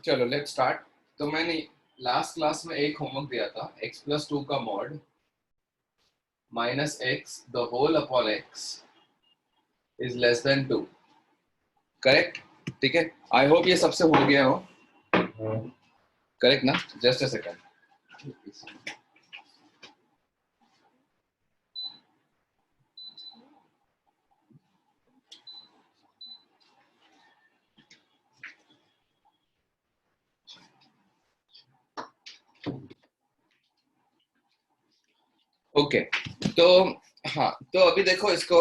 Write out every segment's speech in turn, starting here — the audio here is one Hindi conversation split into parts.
चलो लेट्स स्टार्ट। तो मैंने लास्ट क्लास में एक होमवर्क दिया था, x प्लस 2 का mod minus x the whole upon x is less than 2। Correct? ठीक है, आई होप ये सबसे हो गया हो। करेक्ट ना? Just a second. ओके, तो हाँ, तो अभी देखो इसको,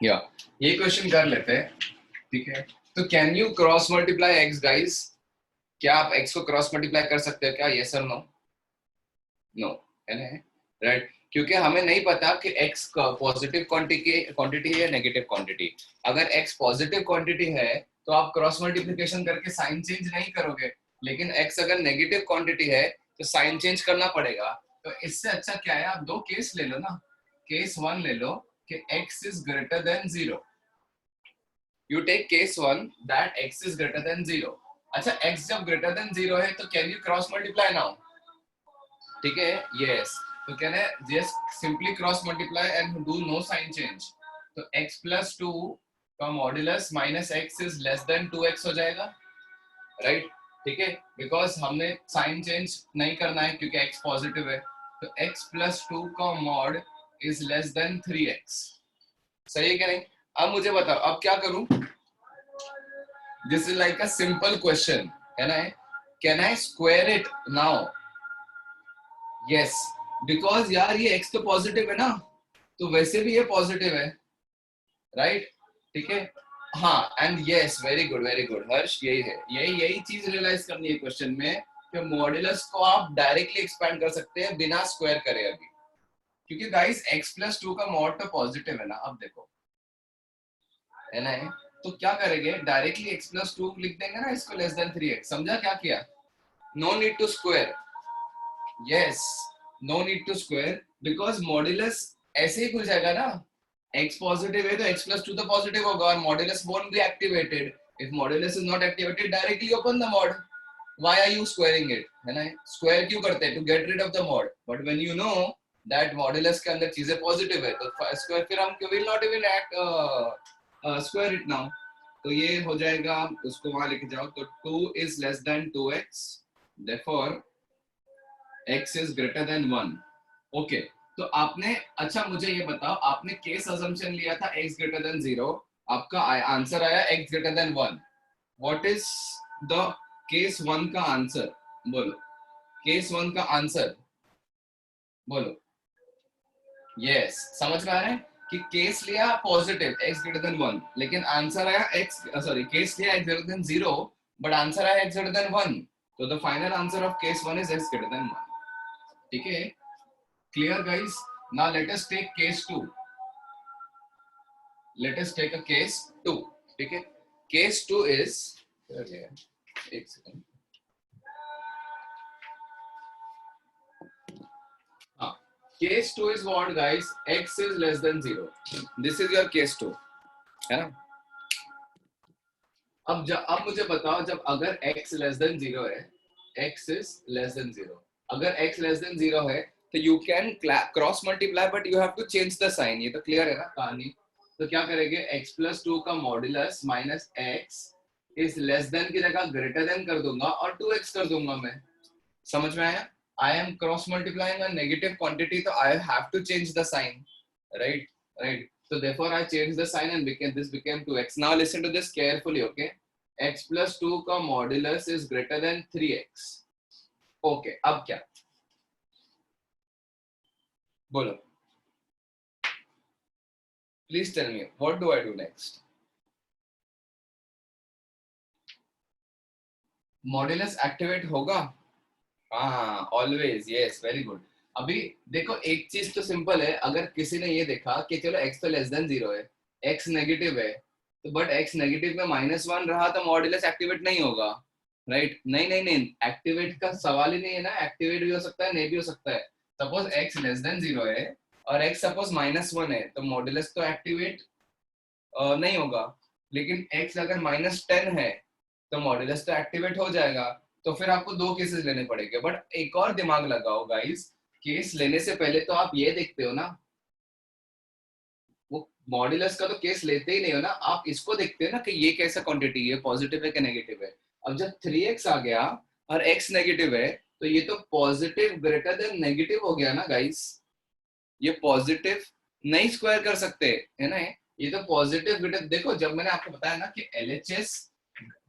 या ये क्वेश्चन कर लेते हैं। ठीक है, तो can you cross multiply x guys? क्या आप x को क्रॉस मल्टीप्लाई कर सकते हो क्या? यस और नो? नो, है ना? राइट, क्योंकि हमें नहीं पता कि x का पॉजिटिव क्वांटिटी है या नेगेटिव क्वांटिटी। अगर x पॉजिटिव क्वांटिटी है तो आप क्रॉस मल्टीप्लिकेशन करके साइन चेंज नहीं करोगे, लेकिन x अगर नेगेटिव क्वांटिटी है तो साइन चेंज करना पड़ेगा। तो इससे अच्छा क्या है, आप दो केस ले लो ना। केस वन ले लो कि x is greater than 0। You take case one that x is greater than 0। अच्छा, x जब ग्रेटर देन 0 है तो can you cross multiply now? ठीक है, यस। तो क्या है, just simply cross multiply and do no sign change. तो x प्लस 2 का modulus minus x is less than 2x हो जाएगा, राइट? ठीक है, बिकॉज हमने साइन चेंज नहीं करना है क्योंकि x पॉजिटिव है। तो x प्लस 2 का mod is less then 3x। सही है क्या नहीं? अब मुझे बताओ, अब क्या करूं? This is like a simple question, है ना? Can I square it now? Yes, because यार ये x तो पॉजिटिव है ना, तो वैसे भी ये पॉजिटिव है, राइट? ठीक है, हाँ, एंड यस, वेरी गुड हर्ष, यही है, यही चीज रियलाइज करनी है क्वेश्चन में कि मॉड्यूलस को आप डायरेक्टली एक्सपैंड कर सकते हैं बिना स्क्वायर करे अभी, क्योंकि गाइस x प्लस 2 का मॉड तो पॉजिटिव है ना। अब देखो, है ना? तो क्या करेंगे, डायरेक्टली x प्लस 2 लिख देंगे ना इसको लेस देन 3x। समझा क्या किया? No need to square. Yes, no need to square, because modulus ऐसे ही खुल जाएगा ना। x पॉजिटिव है तो x प्लस 2 तो पॉजिटिव होगा और modulus won't be activated. If modulus is not activated, directly open the mod. Why are you squaring it? है ना? स्क्वायर क्यों करते हैं? To get rid of the mod. But when you know that modulus के अंदर चीजें पॉजिटिव है तो स्क्वायर फिर हम will not even act square it now. तो ये हो जाएगा, उसको वहां लेके जाओ। तो 2 is less than 2x, therefore x is greater than 1। Okay, तो आपने, अच्छा मुझे ये बताओ, आपने केस अजम्पशन लिया था x greater than 0, आपका आंसर आया x greater than 1। What is the case 1 का आंसर? बोलो, केस 1 का आंसर बोलो। यस, समझ में आ रहा है कि केस लिया पॉजिटिव x greater than 1, लेकिन आंसर आया x, सॉरी, केस लिया x greater than 0 but answer आया x greater than 1। तो the final answer of case 1 is x greater than 1। ठीक है, clear guys? Now let us take case 2। Let us take a case 2। ठीक है, case 2 is, एक सेकंड, हाँ, case 2 is what guys? x is less than 0। This is your case 2, है ना? अब मुझे बताओ, जब अगर x less than 0 है, x is less than 0, अगर x less than 0 है तो you can cross multiply but you have to change the sign। ये तो क्लियर है ना कहानी? तो क्या करेंगे, x प्लस 2 का modulus minus x is less then की जगह ग्रेटर देन कर दूंगा और 2x कर दूंगा मैं। समझ में आया? I am cross multiplying a negative quantity, तो I have to change the sign, right? Right, so therefore I changed the sign and this became 2x। now listen to this carefully, okay? x plus 2 का modulus is greater than 3x। okay, अब क्या? बोलो, please tell me, what do I do next? Modulus activate होगा? हाँ, ऑलवेज, यस, वेरी गुड। अभी देखो, एक चीज तो सिंपल है, अगर किसी ने ये देखा कि चलो x तो लेस देन 0 है, x नेगेटिव है, तो बट x नेगेटिव में -1 रहा तो मॉड्यूलस एक्टिवेट नहीं होगा, राइट? नहीं नहीं नहीं, एक्टिवेट का सवाल ही नहीं है ना। एक्टिवेट भी हो सकता है, नहीं भी हो सकता है। सपोज x लेस देन 0 है और x सपोज -1 है, तो मॉड्यूलस तो एक्टिवेट नहीं होगा। लेकिन x अगर -10 है तो मॉड्यूलस तो एक्टिवेट हो जाएगा। तो फिर आपको दो केसेस लेने पड़ेंगे, बट एक और दिमाग लगाओ गाइस, केस लेने से पहले तो आप ये देखते हो ना, वो मॉड्यूलस का तो केस लेते ही नहीं हो ना, आप इसको देखते हो ना कि ये कैसा क्वांटिटी है, पॉजिटिव है कि नेगेटिव है। अब जब 3x आ गया और x नेगेटिव है, तो ये तो पॉजिटिव ग्रेटर देन नेगेटिव हो गया ना गाइस। ये पॉजिटिव नहीं स्क्वायर कर सकते है ना, ये तो पॉजिटिव ग्रेटर। देखो जब मैंने आपको बताया ना कि LHS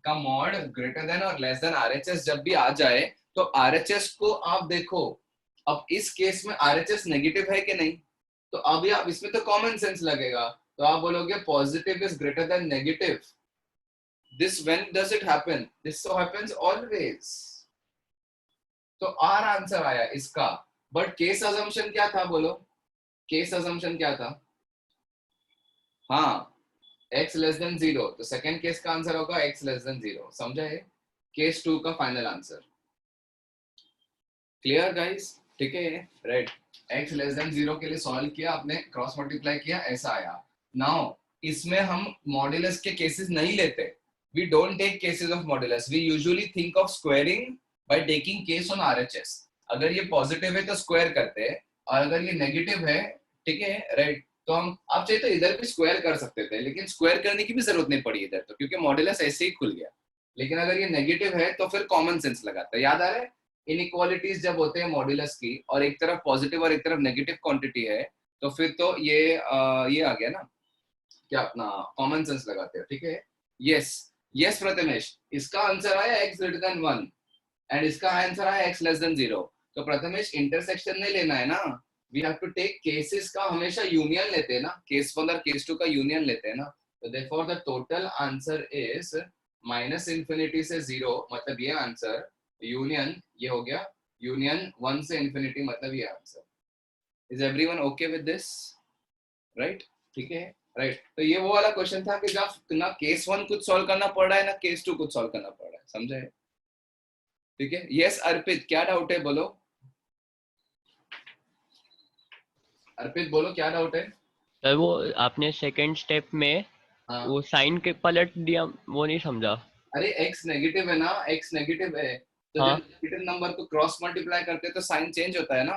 का मॉड ग्रेटर देन और लेस देन RHS जब भी आ जाए, तो RHS को आप देखो, अब इस केस में RHS नेगेटिव है कि नहीं, तो अभी आप इसमें तो कॉमन सेंस लगेगा, तो आप बोलोगे positive is greater then negative. This when does it happen, this so happens always. तो आर आंसर आया इसका। बट केस अजम्पशन क्या था बोलो, केस अजम्पशन क्या था? हाँ, x लेस देन 0, तो सेकंड केस का आंसर होगा x लेस देन 0। समझा है? केस 2 का फाइनल आंसर। Clear guys? ठीक है, राइट। x लेस देन 0 के लिए सॉल्व किया आपने, क्रॉस मल्टीप्लाई किया, ऐसा आया। नाउ इसमें हम मॉड्यूलस के केसेस नहीं लेते, we don't take cases of modulus, we usually think of squaring by taking case on RHS। अगर ये पॉजिटिव है तो स्क्वायर करते हैं, और अगर ये नेगेटिव है, ठीक है, राइट, तो हम, आप चाहे तो इधर भी स्क्वायर कर सकते थे, लेकिन स्क्वायर करने की भी जरूरत नहीं पड़ी इधर तो, क्योंकि मॉड्यूलस ऐसे ही खुल गया। लेकिन अगर ये नेगेटिव है तो फिर कॉमन सेंस लगाता है। याद आ रहा है? इनइक्वालिटीज जब होते हैं मॉड्यूलस की, और एक तरफ पॉजिटिव और एक तरफ नेगेटिव क्वांटिटी है, तो फिर तो ये आ गया ना, क्या अपना कॉमन सेंस लगाते हो, ठीक है। यस, यस प्रथमेश, इसका आंसर आया x ग्रेटर देन 1 एंड इसका आंसर आया x लेस देन 0। तो प्रथमेश इंटरसेक्शन नहीं लेना है ना, we have to take cases का हमेशा यूनियन लेते हैं ना, केस 1 और केस 2 का यूनियन लेते हैं ना। तो therefore the total answer is minus infinity से 0, मतलब ये आंसर, यूनियन ये हो गया, यूनियन 1 से इंफिनिटी, मतलब ये answer. Is everyone okay with this? Right, ठीक है, राइट। तो ये वो वाला क्वेश्चन था कि जब ना केस 1 कुछ सॉल्व करना पड़ रहा है ना केस 2 कुछ सॉल्व करना पड़ रहा है, समझे? ठीक है। यस अर्पित, क्या डाउट है बोलो, अर्पित बोलो क्या डाउट है? सर वो आपने सेकंड स्टेप में हाँ, वो साइन के पलट दिया, वो नहीं समझा। अरे x नेगेटिव है ना, x नेगेटिव है, तो जब हाँ नेगेटिव नंबर को क्रॉस मल्टीप्लाई करते हैं तो साइन चेंज होता है ना।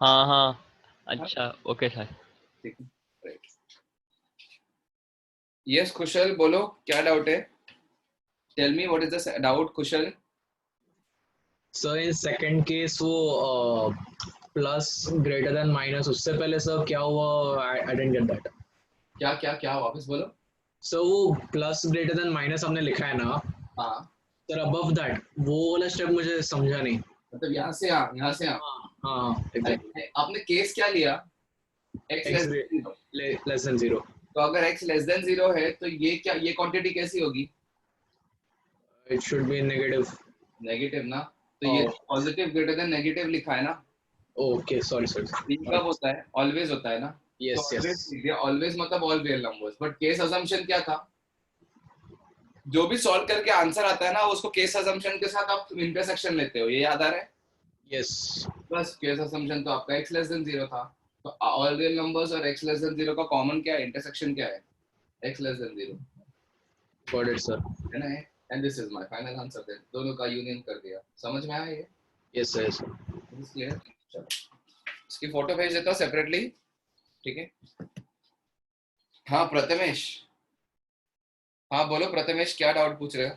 हाँ हाँ, हाँ, अच्छा ओके सर। ठीक है, राइट। यस कुशल बोलो क्या डाउट है, tell me what is the doubt Kushal. Sir in second case वो प्लस ग्रेटर देन माइनस, उससे पहले सर क्या हुआ? I didn't get that. क्या क्या क्या वापस बोलो। सर वो प्लस ग्रेटर देन माइनस हमने लिखा है ना हाँ, सर, अबव दैट वो वाला स्टेप मुझे समझा नहीं। मतलब यहाँ से यहाँ, यहाँ से यहाँ। हाँ हाँ एग्जैक्टली। अरे आपने केस क्या लिया, x x less than 0। Less than 0। तो अगर x लेस देन 0 है तो ये क्या, ये क्वांटिटी कैसी होगी? It should be negative. Negative ना, तो ये पॉजिटिव ग्रेटर देन नेगेटिव लिखा है ना। ओके सॉरी ये सॉरी। कब होता है? ऑलवेज होता है ना। तो यस यस। ऑलवेज, ऑलवेज मतलब all real numbers. But case assumption क्या था? जो भी सॉल्व करके आंसर आता है ना, उसको केस अजम्पशन के साथ आप इंटरसेक्शन लेते हो, ये याद आ रहा है? यस बस केस अजम्पशन तो आपका x लेस देन 0 था, तो ऑल रियल नंबर्स और x लेस देन 0 का कॉमन क्या है, इंटरसेक्शन क्या है? x less than 0, got it sir. है ना। And this is my final answer, देन दोनों का यूनियन कर दिया। समझ में आया ये? Yes sir yes. This clear? चलो इसकी फोटो भेज देता हूँ सेपरेटली, ठीक है। हाँ प्रथमेश, हाँ बोलो प्रथमेश क्या डाउट पूछ रहे हो,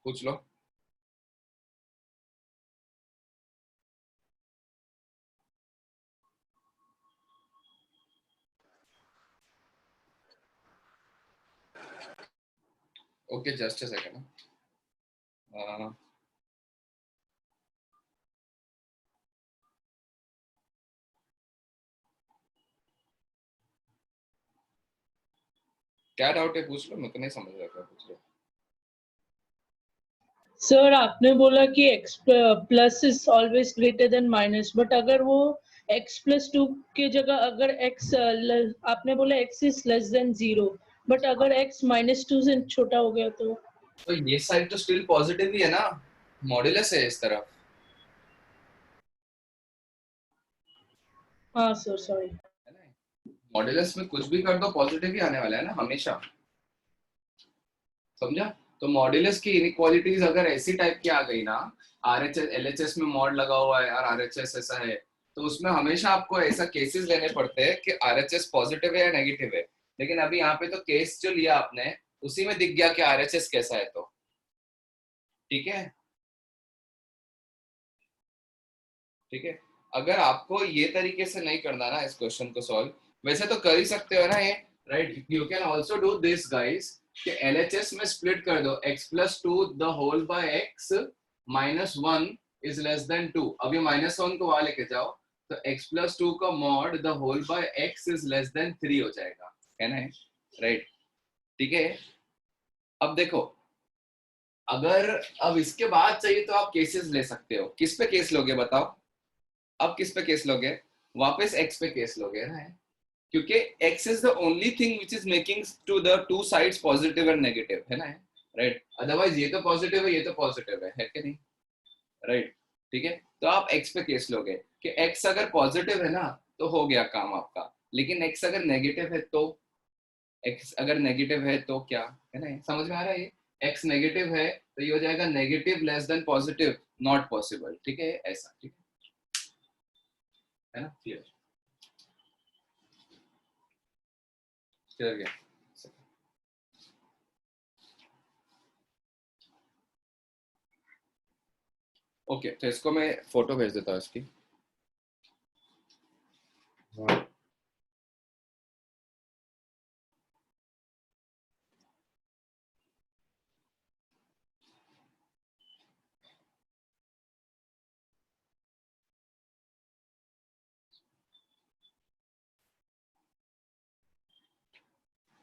पूछ लो। Okay just a second. क्या डाउट है पूछ लो, मैं तो नहीं समझ रहा क्या पूछ रहे हो। सर आपने बोला कि x plus is always greater than minus, but अगर वो x प्लस 2 के जगह अगर x आपने बोला x is less than 0, but अगर x माइनस 2 से छोटा हो गया तो ये साइड तो स्टिल पॉजिटिव ही है ना, मॉड्यूलस है इस तरफ। हाँ सर सॉरी। है ना, मॉड्यूलस में कुछ भी कर दो पॉजिटिव ही आने वाला है ना हमेशा, समझा? तो मॉड्यूलस की इनइक्वालिटीज अगर ऐसी टाइप की आ गई ना, आरएचएस एलएचएस में मॉड लगा हुआ है और आरएचएस ऐसा है, तो उसमें हमेशा आपको ऐसा केसेस लेने पड़ते हैं कि आरएचएस पॉजिटिव है या नेगेटिव है। लेकिन अभी यहाँ पे तो केस जो लिया आपने उसी में दिख गया कि आरएचएस कैसा है, तो ठीक है। ठीक है, अगर आपको ये तरीके से नहीं करना ना इस क्वेश्चन को सॉल्व, वैसे तो कर ही सकते हो ना ये, right. You can also do this guys कि एलएचएस में स्प्लिट कर दो x plus 2 the whole by x minus 1 is less than 2। अब ये माइनस 1 को वहां लेके जाओ तो x प्लस 2 का mod the whole by x is less than 3 हो जाएगा, है ना, राइट। ठीक है, अब देखो अगर अब इसके बाद चाहिए तो आप केसेस ले सकते हो। किस पे केस लोगे बताओ? अब किस पे केस लोगे? वापस x पे केस लोगे ना, क्योंकि x is the only thing which is making to the two sides positive and negative, है ना, राइट। अदरवाइज ये तो पॉजिटिव है, ये तो पॉजिटिव है कि नहीं, राइट। ठीक है, तो आप x पे केस लोगे कि x अगर पॉजिटिव है ना तो हो गया काम आपका, लेकिन x अगर नेगेटिव है तो, x अगर नेगेटिव है तो क्या, है ना, समझ में आ रहा है? x नेगेटिव है तो ये हो जाएगा negative less than positive, not possible. ठीक है, ऐसा, ठीक है ना, क्लियर? क्लियर गया? ओके, तो इसको मैं फोटो भेज देता हूँ इसकी।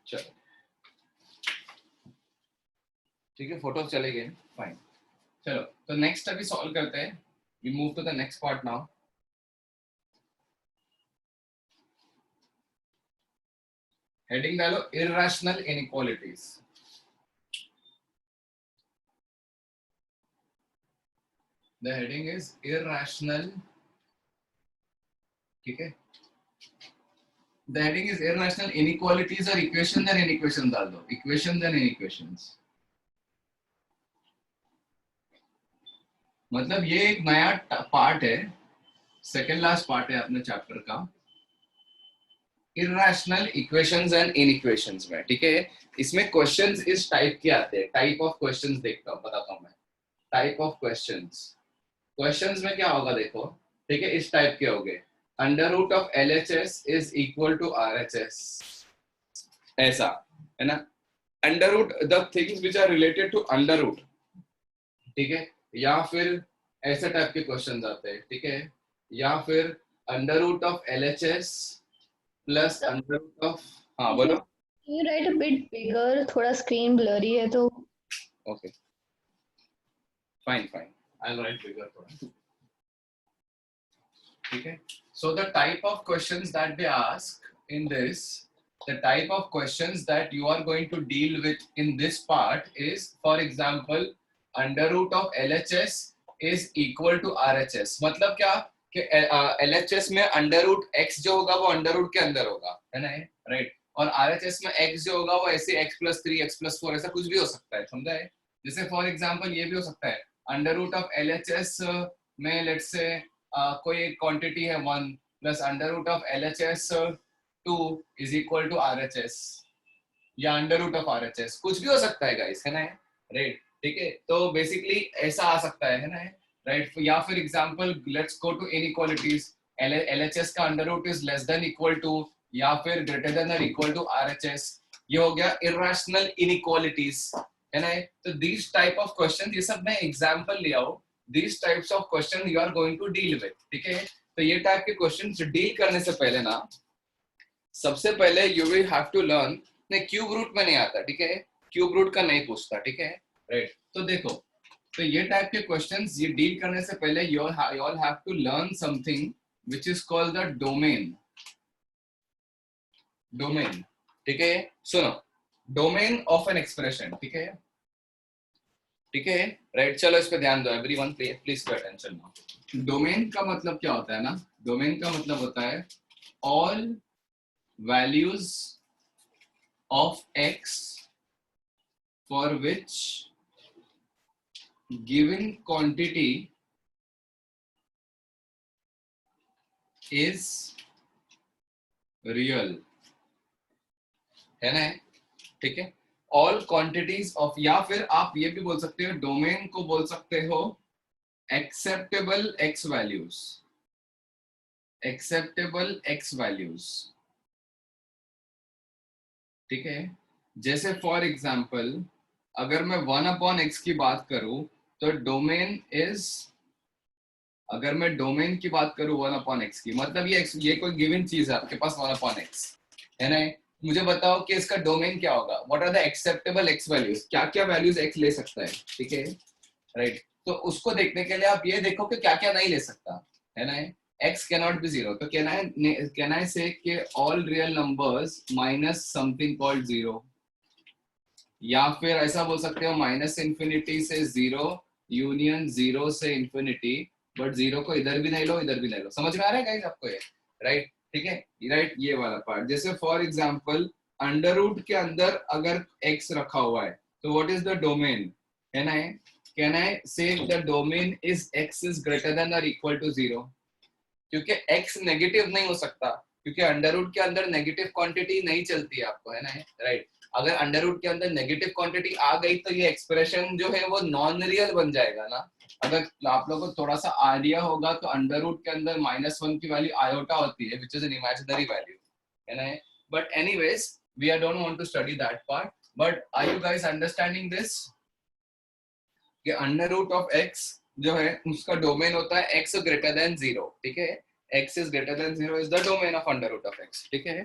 चलो ठीक है, फोटो चले गए, फाइन। चलो तो नेक्स्ट अभी सॉल्व करते हैं, we move to the next part now. Heading डालो irrational inequalities. The heading is irrational, ठीक है। The heading is irrational inequalities और इक्वेशन एंड इनइक्वेशन डाल दो, इक्वेशन एंड इनइक्वेशंस। मतलब ये एक नया पार्ट है, सेकेंड लास्ट पार्ट है अपने चैप्टर का, इररेशनल इक्वेशंस एंड इनइक्वेशंस में। ठीक है, इसमें क्वेश्चंस इस टाइप के आते हैं, टाइप ऑफ क्वेश्चंस देखता हूँ, बताता हूँ मैं। टाइप ऑफ क्वेश्चंस, क्वेश्चंस में क्या होगा देखो, ठीक है, इस टाइप के होंगे, under root of LHS is equal to RHS, ऐसा, है ना। Under root the things which are related to under root, ठीक है, या फिर ऐसे टाइप के क्वेश्चंस आते हैं, ठीक है, या फिर under root of LHS plus under root of, हाँ बोलो। Can you write a bit bigger? थोड़ा स्क्रीन ब्लरी है तो। Okay fine fine, I will write bigger थोड़ा, ठीक है। So the type of questions that they ask in this, the type of questions that you are going to deal with in this part is, for example, under root of LHS is equal to RHS। मतलब क्या कि LHS में अंडर रूट x जो होगा वो अंडर रूट के अंदर होगा, है ना, राइट। और RHS में x जो होगा वो ऐसे x प्लस 3 x प्लस 4 ऐसा कुछ भी हो सकता है, समझा है। जैसे फॉर एग्जाम्पल ये भी हो सकता है, अंडर रूट ऑफ LHS में लेट्स से कोई एक क्वांटिटी है 1 plus under root of LHS 2 is equal to RHS, या अंडर रूट ऑफ RHS, कुछ भी हो सकता है गाइस, है ना, राइट। ठीक है, तो बेसिकली ऐसा आ सकता है ना, राइट। या फिर example let's go to inequalities, LHS का under root is less than equal to या फिर ग्रेटर देन और इक्वल टू RHS, ये हो गया इररेशनल इनइक्वालिटीज, है ना। तो दिस टाइप ऑफ क्वेश्चन, ये सब मैं एग्जांपल लिया हूं, this types of question you are going to deal with, ठीक है। तो ये टाइप के क्वेश्चन डील करने से पहले ना, सबसे पहले you will have to learn, नहीं क्यूब रूट में नहीं आता, ठीक है, क्यूब रूट का नहीं पूछता, ठीक है, राइट। तो देखो, तो ये टाइप के क्वेश्चंस ये डील करने से पहले you all have to learn something which is called the domain, domain, ठीक है। सुनो, डोमेन ऑफ एन एक्सप्रेशन, ठीक है, ठीक है, राइट। चलो इस पे ध्यान दो everyone, please pay attention now. Domain का मतलब क्या होता है ना, डोमेन का मतलब होता है all values of x for which given quantity is real, है ना? ठीक है, ऑल क्वांटिटीज ऑफ, या फिर आप ये भी बोल सकते हो, डोमेन को बोल सकते हो acceptable x values, acceptable x values, ठीक है। जैसे फॉर एग्जांपल अगर मैं 1/x की बात करूं तो डोमेन इज, अगर मैं डोमेन की बात करूं 1/x की, मतलब ये कोई गिवन चीज है आपके पास 1/x, है ना? मुझे बताओ कि इसका डोमेन क्या होगा, what are the acceptable x values, क्या क्या वैल्यूज एक्स ले सकता है, ठीक है, राइट। तो उसको देखने के लिए आप ये देखो कि क्या क्या नहीं ले सकता, है ना? x cannot be 0, तो can I say कि all real numbers minus something called 0, या फिर ऐसा बोल सकते हो -∞ से 0 यूनियन 0 से इंफिनिटी, बट 0 को इधर भी नहीं लो इधर भी नहीं लो। समझ में आ रहा है गाइस आपको ये, राइट? ठीक है, राइट, ये वाला पार्ट। जैसे फॉर एग्जांपल अंडर रूट के अंदर अगर x रखा हुआ है तो व्हाट इज द डोमेन, है ना? कैन आई से the domain is x is greater than और इक्वल टू 0, क्योंकि x नेगेटिव नहीं हो सकता, क्योंकि अंडर रूट के अंदर नेगेटिव क्वांटिटी नहीं चलती है आपको, है ना, राइट? अगर अंडर रूट के अंदर नेगेटिव क्वांटिटी आ गई तो ये एक्सप्रेशन जो है वो नॉन रियल बन जाएगा ना। अगर आप लोगों को थोड़ा सा आइडिया होगा तो अंडर रूट के अंदर -1 की वैल्यू आयोटा होती है, which is an imaginary value, है ना? But anyways we are don't want to study that part, but are you guys understanding this कि अंडर रूट ऑफ x जो है उसका डोमेन होता है x ग्रेटर देन 0, ठीक है? x is greater than 0 is the domain of under root of x, ठीक है,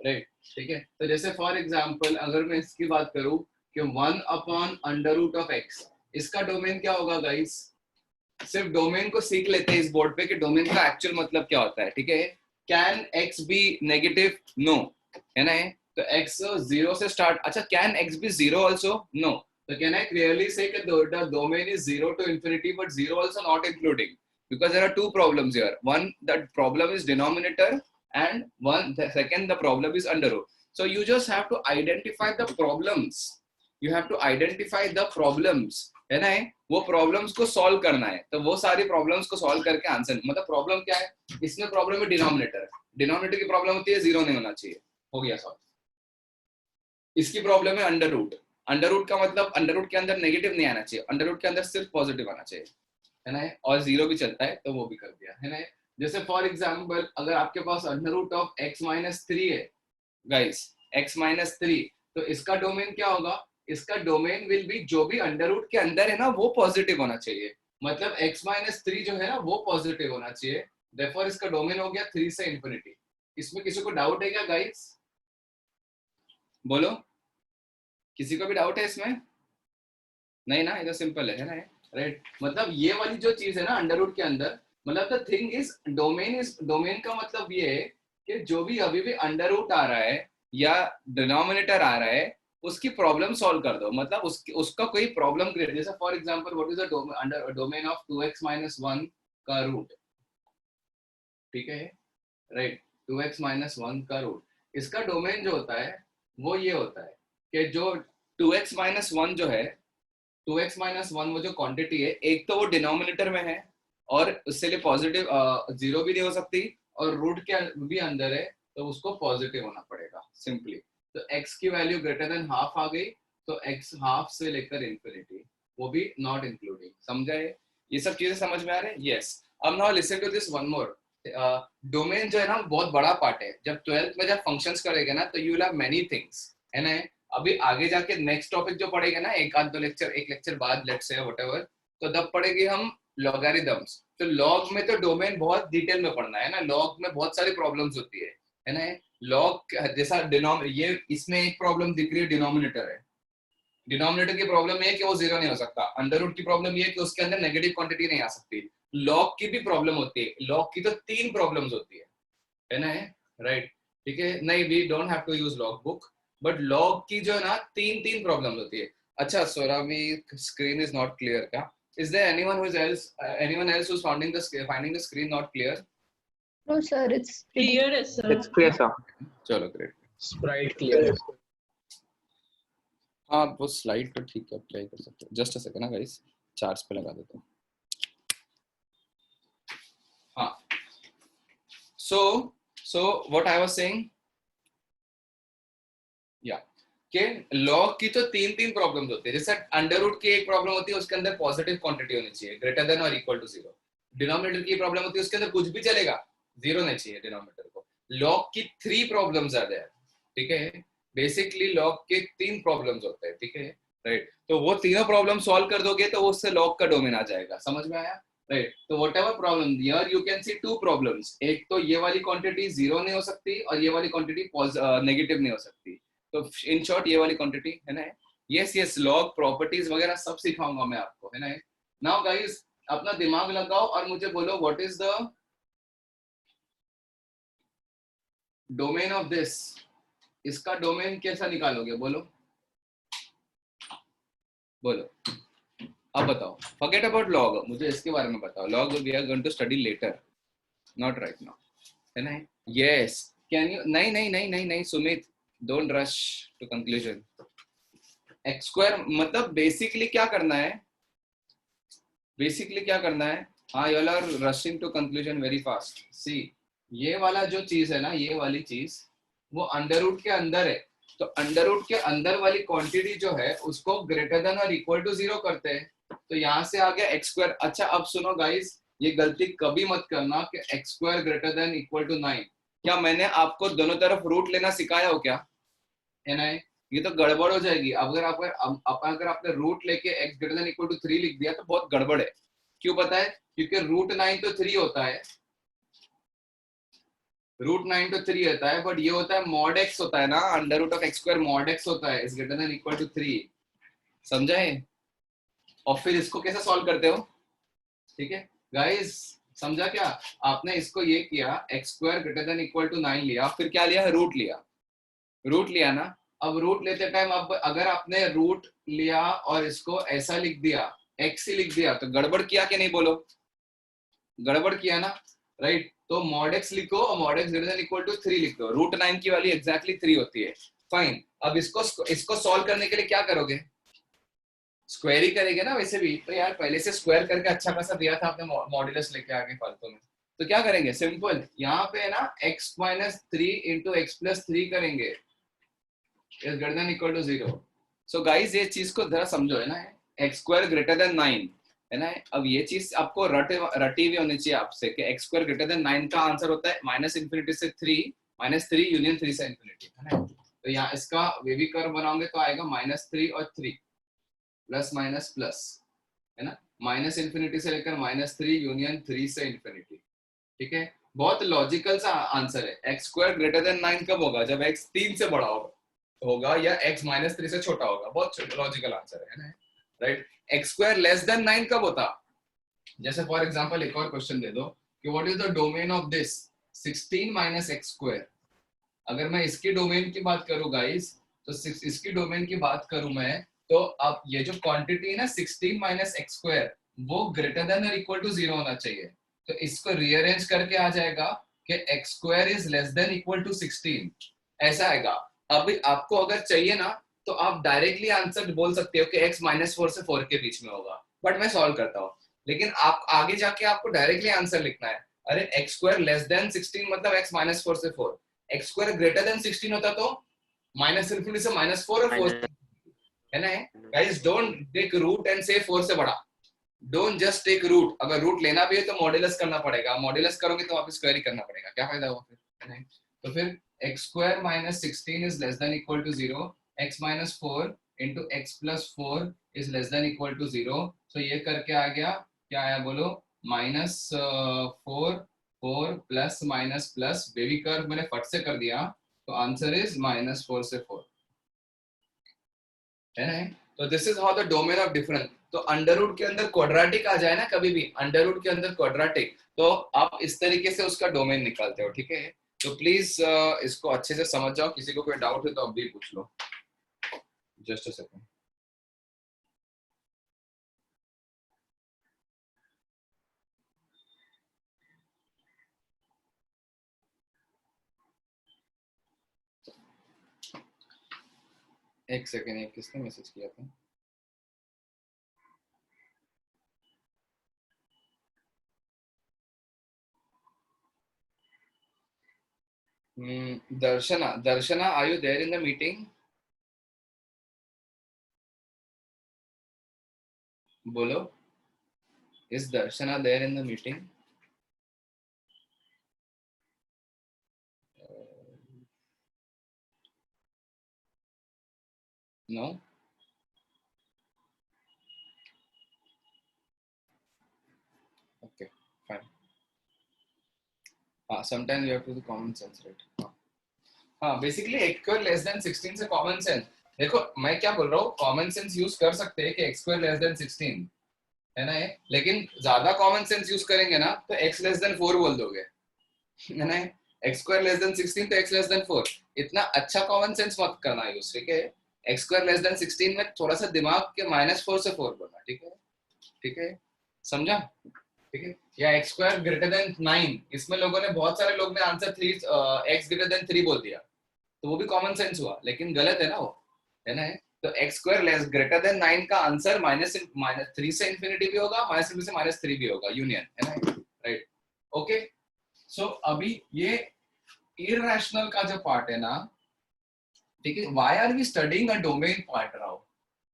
राइट? ठीक है, तो जैसे फॉर एग्जांपल अगर मैं इसकी बात करूं कि 1/√x, इसका डोमेन क्या होगा गाइस? सिर्फ डोमेन को सीख लेते हैं इस बोर्ड पे कि डोमेन का एक्चुअल मतलब क्या होता है, ठीक है? Can x be negative? No, है ना? तो x 0 से स्टार्ट, अच्छा can x be 0 also? No. So can I clearly say that the domain is 0 to infinity, but 0 also not including? Because there are two problems here. One, that problem is denominator, and the second, the problem is under root. So you just have to identify the problems. You have to identify the problems, है ना? वो problems को solve करना है, तो वो सारी problems को solve करके आंसर, मतलब problem क्या है? इसमें problem है denominator, denominator की problem होती है 0 नहीं होना चाहिए, हो गया सॉल्व। इसकी problem है under root, अंडर रूट का मतलब अंडर रूट के अंदर नेगेटिव नहीं आना चाहिए, अंडर रूट के अंदर सिर्फ पॉजिटिव आना चाहिए, है ना? और 0 भी चलता है तो वो भी कर दिया, है ना? जैसे फॉर एग्जांपल अगर आपके पास अंडर रूट ऑफ x-3 है गाइस, x-3, तो इसका डोमेन क्या होगा? इसका डोमेन विल बी जो भी अंडर रूट के अंदर है ना वो पॉजिटिव होना चाहिए, मतलब x-3 जो है ना वो पॉजिटिव होना चाहिए, देयरफॉर इसका डोमेन हो गया 3 से इंफिनिटी। इसमें किसी को डाउट है क्या गाइस? बोलो, किसी को भी डाउट है इसमें? नहीं ना, ये तो सिंपल है ना, राइट? मतलब ये वाली जो चीज है ना अंडर रूट के अंदर, मतलब द थिंग इज डोमेन का मतलब ये है कि जो भी अभी भी अंडर रूट आ रहा है या डिनोमिनेटर आ रहा है उसकी प्रॉब्लम सॉल्व कर दो, मतलब उसका कोई प्रॉब्लम क्रिएट, जैसे for example what is the domain of 2x-1 का रूट, ठीक है, राइट? 2x-1 का रूट, इसका डोमेन जो होता है वो ये होता है कि जो 2x-1 जो है, 2x-1 वो जो क्वांटिटी है, एक तो वो डिनोमिनेटर में है और उससे लिए पॉजिटिव 0 भी नहीं हो सकती, और रूट के भी अंदर है तो उसको पॉजिटिव होना पड़ेगा सिंपली। तो x की वैल्यू ग्रेटर देन हाफ आ गई तो x हाफ से लेकर इंफिनिटी, वो भी नॉट इंक्लूडिंग। समझा? ये सब चीजें समझ में आ रहे हैं? यस। अब now listen to this one more. Domain जो है ना बहुत बड़ा पार्ट है, जब 12th में जब फंक्शंस करेंगे ना तो you will have many things, है ना? अभी आगे जाके नेक्स्ट टॉपिक जो पढ़ेगा ना एक लेक्चर बाद, लेट्स से व्हाटएवर, तो तब पढ़ेगी हम लॉगरिथम्स। तो लॉग में तो डोमेन बहुत डिटेल में पढ़ना है ना, लॉग में बहुत सारी प्रॉब्लम्स होती है ना? लॉग जैसा ये इसमें एक प्रॉब्लम दिख रही है, डिनोमिनेटर है, डिनोमिनेटर की प्रॉब्लम ये कि वो 0 नहीं हो सकता, अंडर रूट की प्रॉब्लम ये कि उसके अंदर नेगेटिव क्वांटिटी नहीं आ सकती, लॉग की भी प्रॉब्लम होती है, लॉग की तो 3 प्रॉब्लम्स होती है ना, राइट? ठीक है, नहीं we don't have to use log book, but log की जो है ना 3 प्रॉब्लम्स होती है। अच्छा सोरामी, स्क्रीन इज नॉट क्लियर क्या? Is there anyone who's finding the screen not clear? No, sir, it's Clear है sir. It's clear, sir. चलो ग्रेट। स्प्राइट क्लियर है। हाँ वो स्लाइड तो ठीक है, अप्लाई कर सकते हो। जस्ट अ सेकंड ना गाइस, चार्ज पे लगा देता हूँ। हाँ, so what I was saying, या कि लॉग की तो तीन प्रॉब्लम्स होती है। जैसे अंडर रूट की एक प्रॉब्लम होती है, उसके अंदर पॉजिटिव क्वांटिटी होनी चाहिए ग्रेटर देन और इक्वल टू 0। डिनोमिनेटर की प्रॉब्लम होती है, उसके अंदर कुछ भी चलेगा, 0 नहीं चाहिए डिनोमिनेटर को। लॉग की 3 प्रॉब्लम्स आ देयर, ठीक है। बेसिकली लॉग के 3 प्रॉब्लम्स होते हैं, ठीक है, राइट। तो वो तीनों प्रॉब्लम सॉल्व कर दोगे तो उससे लॉग का डोमेन आ जाएगा, समझ में आया, राइट। तो what ever problem here you can see 2 problems. एक तो ये वाली क्वांटिटी 0 नहीं हो सकती और ये वाली क्वांटिटी नेगेटिव नहीं हो सकती। तो इन शॉर्ट ये वाली क्वांटिटी है ना। यस यस, लॉग प्रॉपर्टीज वगैरह सब सिखाऊंगा मैं आपको, है ना। नाउ गाइस अपना दिमाग लगाओ और मुझे बोलो what is the domain of this. इसका डोमेन कैसा निकालोगे, बोलो बोलो, अब बताओ। फॉरगेट अबाउट लॉग, मुझे इसके बारे में बताओ। Log we are going to study later, not right now, है ना। यस, कैन यू, नहीं नहीं नहीं नहीं नहीं Sumit, don't rush to conclusion. X square मतलब बेसिकली क्या करना है, बेसिकली क्या करना है। हाँ, you are rushing to conclusion very fast. See, ये वाला जो चीज है ना, ये वाली चीज वो अंडर रूट के अंदर है। तो अंडर रूट के अंदर वाली क्वांटिटी जो है उसको ग्रेटर देन और इक्वल टू 0 करते हैं। तो यहाँ से आ गया एक्स स्क्वायर। अच्छा अब सुनो गाइस, ये गलती कभी मत करना कि x square greater than equal to 9। क्या मैंने आपको दोनों तरफ रूट लेना सिखाया हो क्या, है ना। ये तो गड़बड़ हो जाएगी। अगर आपने रूट लेके x greater than equal to 3 लिख दिया तो बहुत गड़बड़ है। क्यों पता है, क्योंकि रूट 9 तो 3 होता है, रूट 9 तो 3 होता है, बट ये होता है मॉड x होता है ना, under root of x square mod x होता है, is greater than equal to 3, समझे। और फिर इसको कैसे सॉल्व करते हो, ठीक है गाइस, समझा क्या आपने। इसको ये किया, x square greater than equal to 9 लिया, फिर क्या लिया, रूट लिया, रूट लिया ना। अब रूट लेते टाइम अब अगर आपने रूट लिया और इसको ऐसा लिख दिया, एक्स ही लिख दिया, तो गड़बड़ किया कि नहीं, बोलो गड़बड़ किया ना, राइट। तो मॉड एक्स लिखो और mod x greater than equal to 3 लिख दो। रूट 9 की वाली एग्जैक्टली 3 होती है, फाइन। अब इसको सॉल्व करने के लिए क्या करोगे, स्क्वायर ही करेंगे ना वैसे भी। तो यार पहले से स्क्वायर करके अच्छा खासा दिया था आपने, मॉड्यूलस लेके आगे फालतू में। तो क्या करेंगे, सिंपल यहाँ पे ना x minus 3 into x plus 3 करेंगे, is greater than equal to 0. So guys ये चीज को जरा समझो, है ना, x स्क्वायर ग्रेटर देन 9, है ना। अब ये चीज आपको रटी हुई होनी चाहिए आपसे कि x स्क्वायर ग्रेटर देन 9 का आंसर होता है माइनस इन्फिनिटी से 3, माइनस 3 यूनियन 3 से इन्फिनिटी, है ना। तो यहाँ इसका वेवी कर्व बनाओगे तो आएगा माइनस 3 और 3 प्लस माइनस प्लस, है ना, माइनस इन्फिनिटी से लेकर माइनस 3 यूनियन 3 से इन्फिनिटी, ठीक है। बहुत लॉजिकल सा आंसर है। एक्स स्क्वायर ग्रेटर देन 9 कब होगा, जब x 3 से बड़ा होगा या x माइनस 3 से छोटा होगा। बहुत लॉजिकल आंसर है ना, right. X square less than 9 कब होता, जैसे फॉर एग्जांपल एक और क्वेश्चन दे दो कि what is the domain of this 16 minus x square. अगर मैं इसकी डोमेन की बात करूं गाइस, तो इसकी डोमेन की बात करूं मैं, तो अब ये जो क्वांटिटी है ना 16 माइनस एक्स स्क्वायर, वो ग्रेटर देन और इक्वल टू 0 होना चाहिए। तो इसको रीअरेंज करके आ जाएगा कि x square is less than equal to 16, ऐसा आएगा। अब आपको अगर चाहिए ना तो आप डायरेक्टली आंसर बोल सकते हो कि x माइनस 4 से 4 के बीच में होगा, बट मैं सॉल्व करता हूँ। लेकिन आप आगे जाके आपको डायरेक्टली आंसर लिखना है। अरे एक्स स्क्वायर लेस देन 16 मतलब x माइनस 4 से 4, एक्स स्क्वायर ग्रेटर देन 16 होता तो माइनस इन्फिनिटी से माइनस 4 और 4, है ना। Guys don't take root and से 4 से बड़ा, डोंट जस्ट टेक रूट। अगर रूट लेना भी है तो मॉड्यूलस करना पड़ेगा, मॉड्यूलस करोगे तो वापस स्क्वायर ही करना पड़ेगा, क्या फायदा हुआ फिर, नहीं। तो फिर x square minus 16 is less than equal to 0, x minus 4 into x plus 4 is less than equal to 0। तो ये करके आ गया, क्या आया बोलो, minus 4 4 plus minus plus, wavy curve मैंने फट से कर दिया, तो आंसर इज माइनस 4 से 4, है ना। तो this is how the domain of difference. तो अंडर रूट के अंदर क्वाड्रेटिक आ जाए ना, कभी भी अंडर रूट के अंदर क्वाड्रेटिक, तो आप इस तरीके से उसका डोमेन निकालते हो, ठीक है। तो प्लीज इसको अच्छे से समझ जाओ। किसी को कोई डाउट है तो अब भी पूछ लो, जस्ट अ सेकंड। एक सेकेंड, एक किसने मैसेज किया था? दर्शना, are you there in the meeting? बोलो, is Darshana there in the meeting? No? Okay, fine. Sometimes you have to do common sense, right? हाँ, basically x square less than 16 से कॉमन सेंस, देखो मैं क्या बोल रहा हूँ, कॉमन सेंस यूज कर सकते हैं कि x स्क्वायर लेस देन 16 है ना, लेकिन ज्यादा कॉमन सेंस यूज करेंगे ना तो x लेस देन 4 बोल दोगे, है ना? x स्क्वायर लेस देन 16 तो x लेस देन 4, इतना अच्छा कॉमन सेंस मत करना यूज, ठीक है? x स्क्वायर लेस देन 16 में थोड़ा सा दिमाग के -4 से 4 बोलना, ठीक है? ठीक है, समझा? ठीक है, या x स्क्वायर ग्रेटर देन 9, इसमें लोगों ने, बहुत सारे लोग ने आंसर 3 x ग्रेटर देन 3 बोल दिया, तो वो भी कॉमन सेंस हुआ, लेकिन गलत है ना वो, है ना? तो x square less greater than 9 का आंसर -3 से इंफिनिटी भी होगा, -3 से -3 भी होगा, यूनियन, है ना? Right, okay. सो अभी ये इररेशनल का जो पार्ट है ना, ठीक है, why are we studying a domain part now?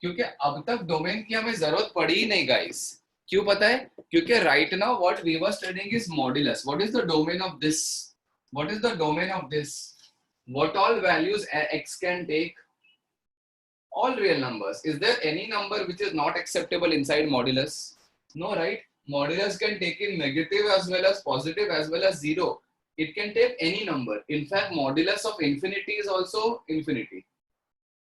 क्योंकि अब तक डोमेन की हमें जरूरत पड़ी ही नहीं गाइस। क्यों पता है? क्योंकि right now what we were studying is modulus. What is the domain of this? What is the domain of this? What all values x can take? All real numbers. Is there any number which is not acceptable inside modulus? No, right? Modulus can take in negative as well as positive as well as 0. It can take any number. In fact, modulus of infinity is also infinity.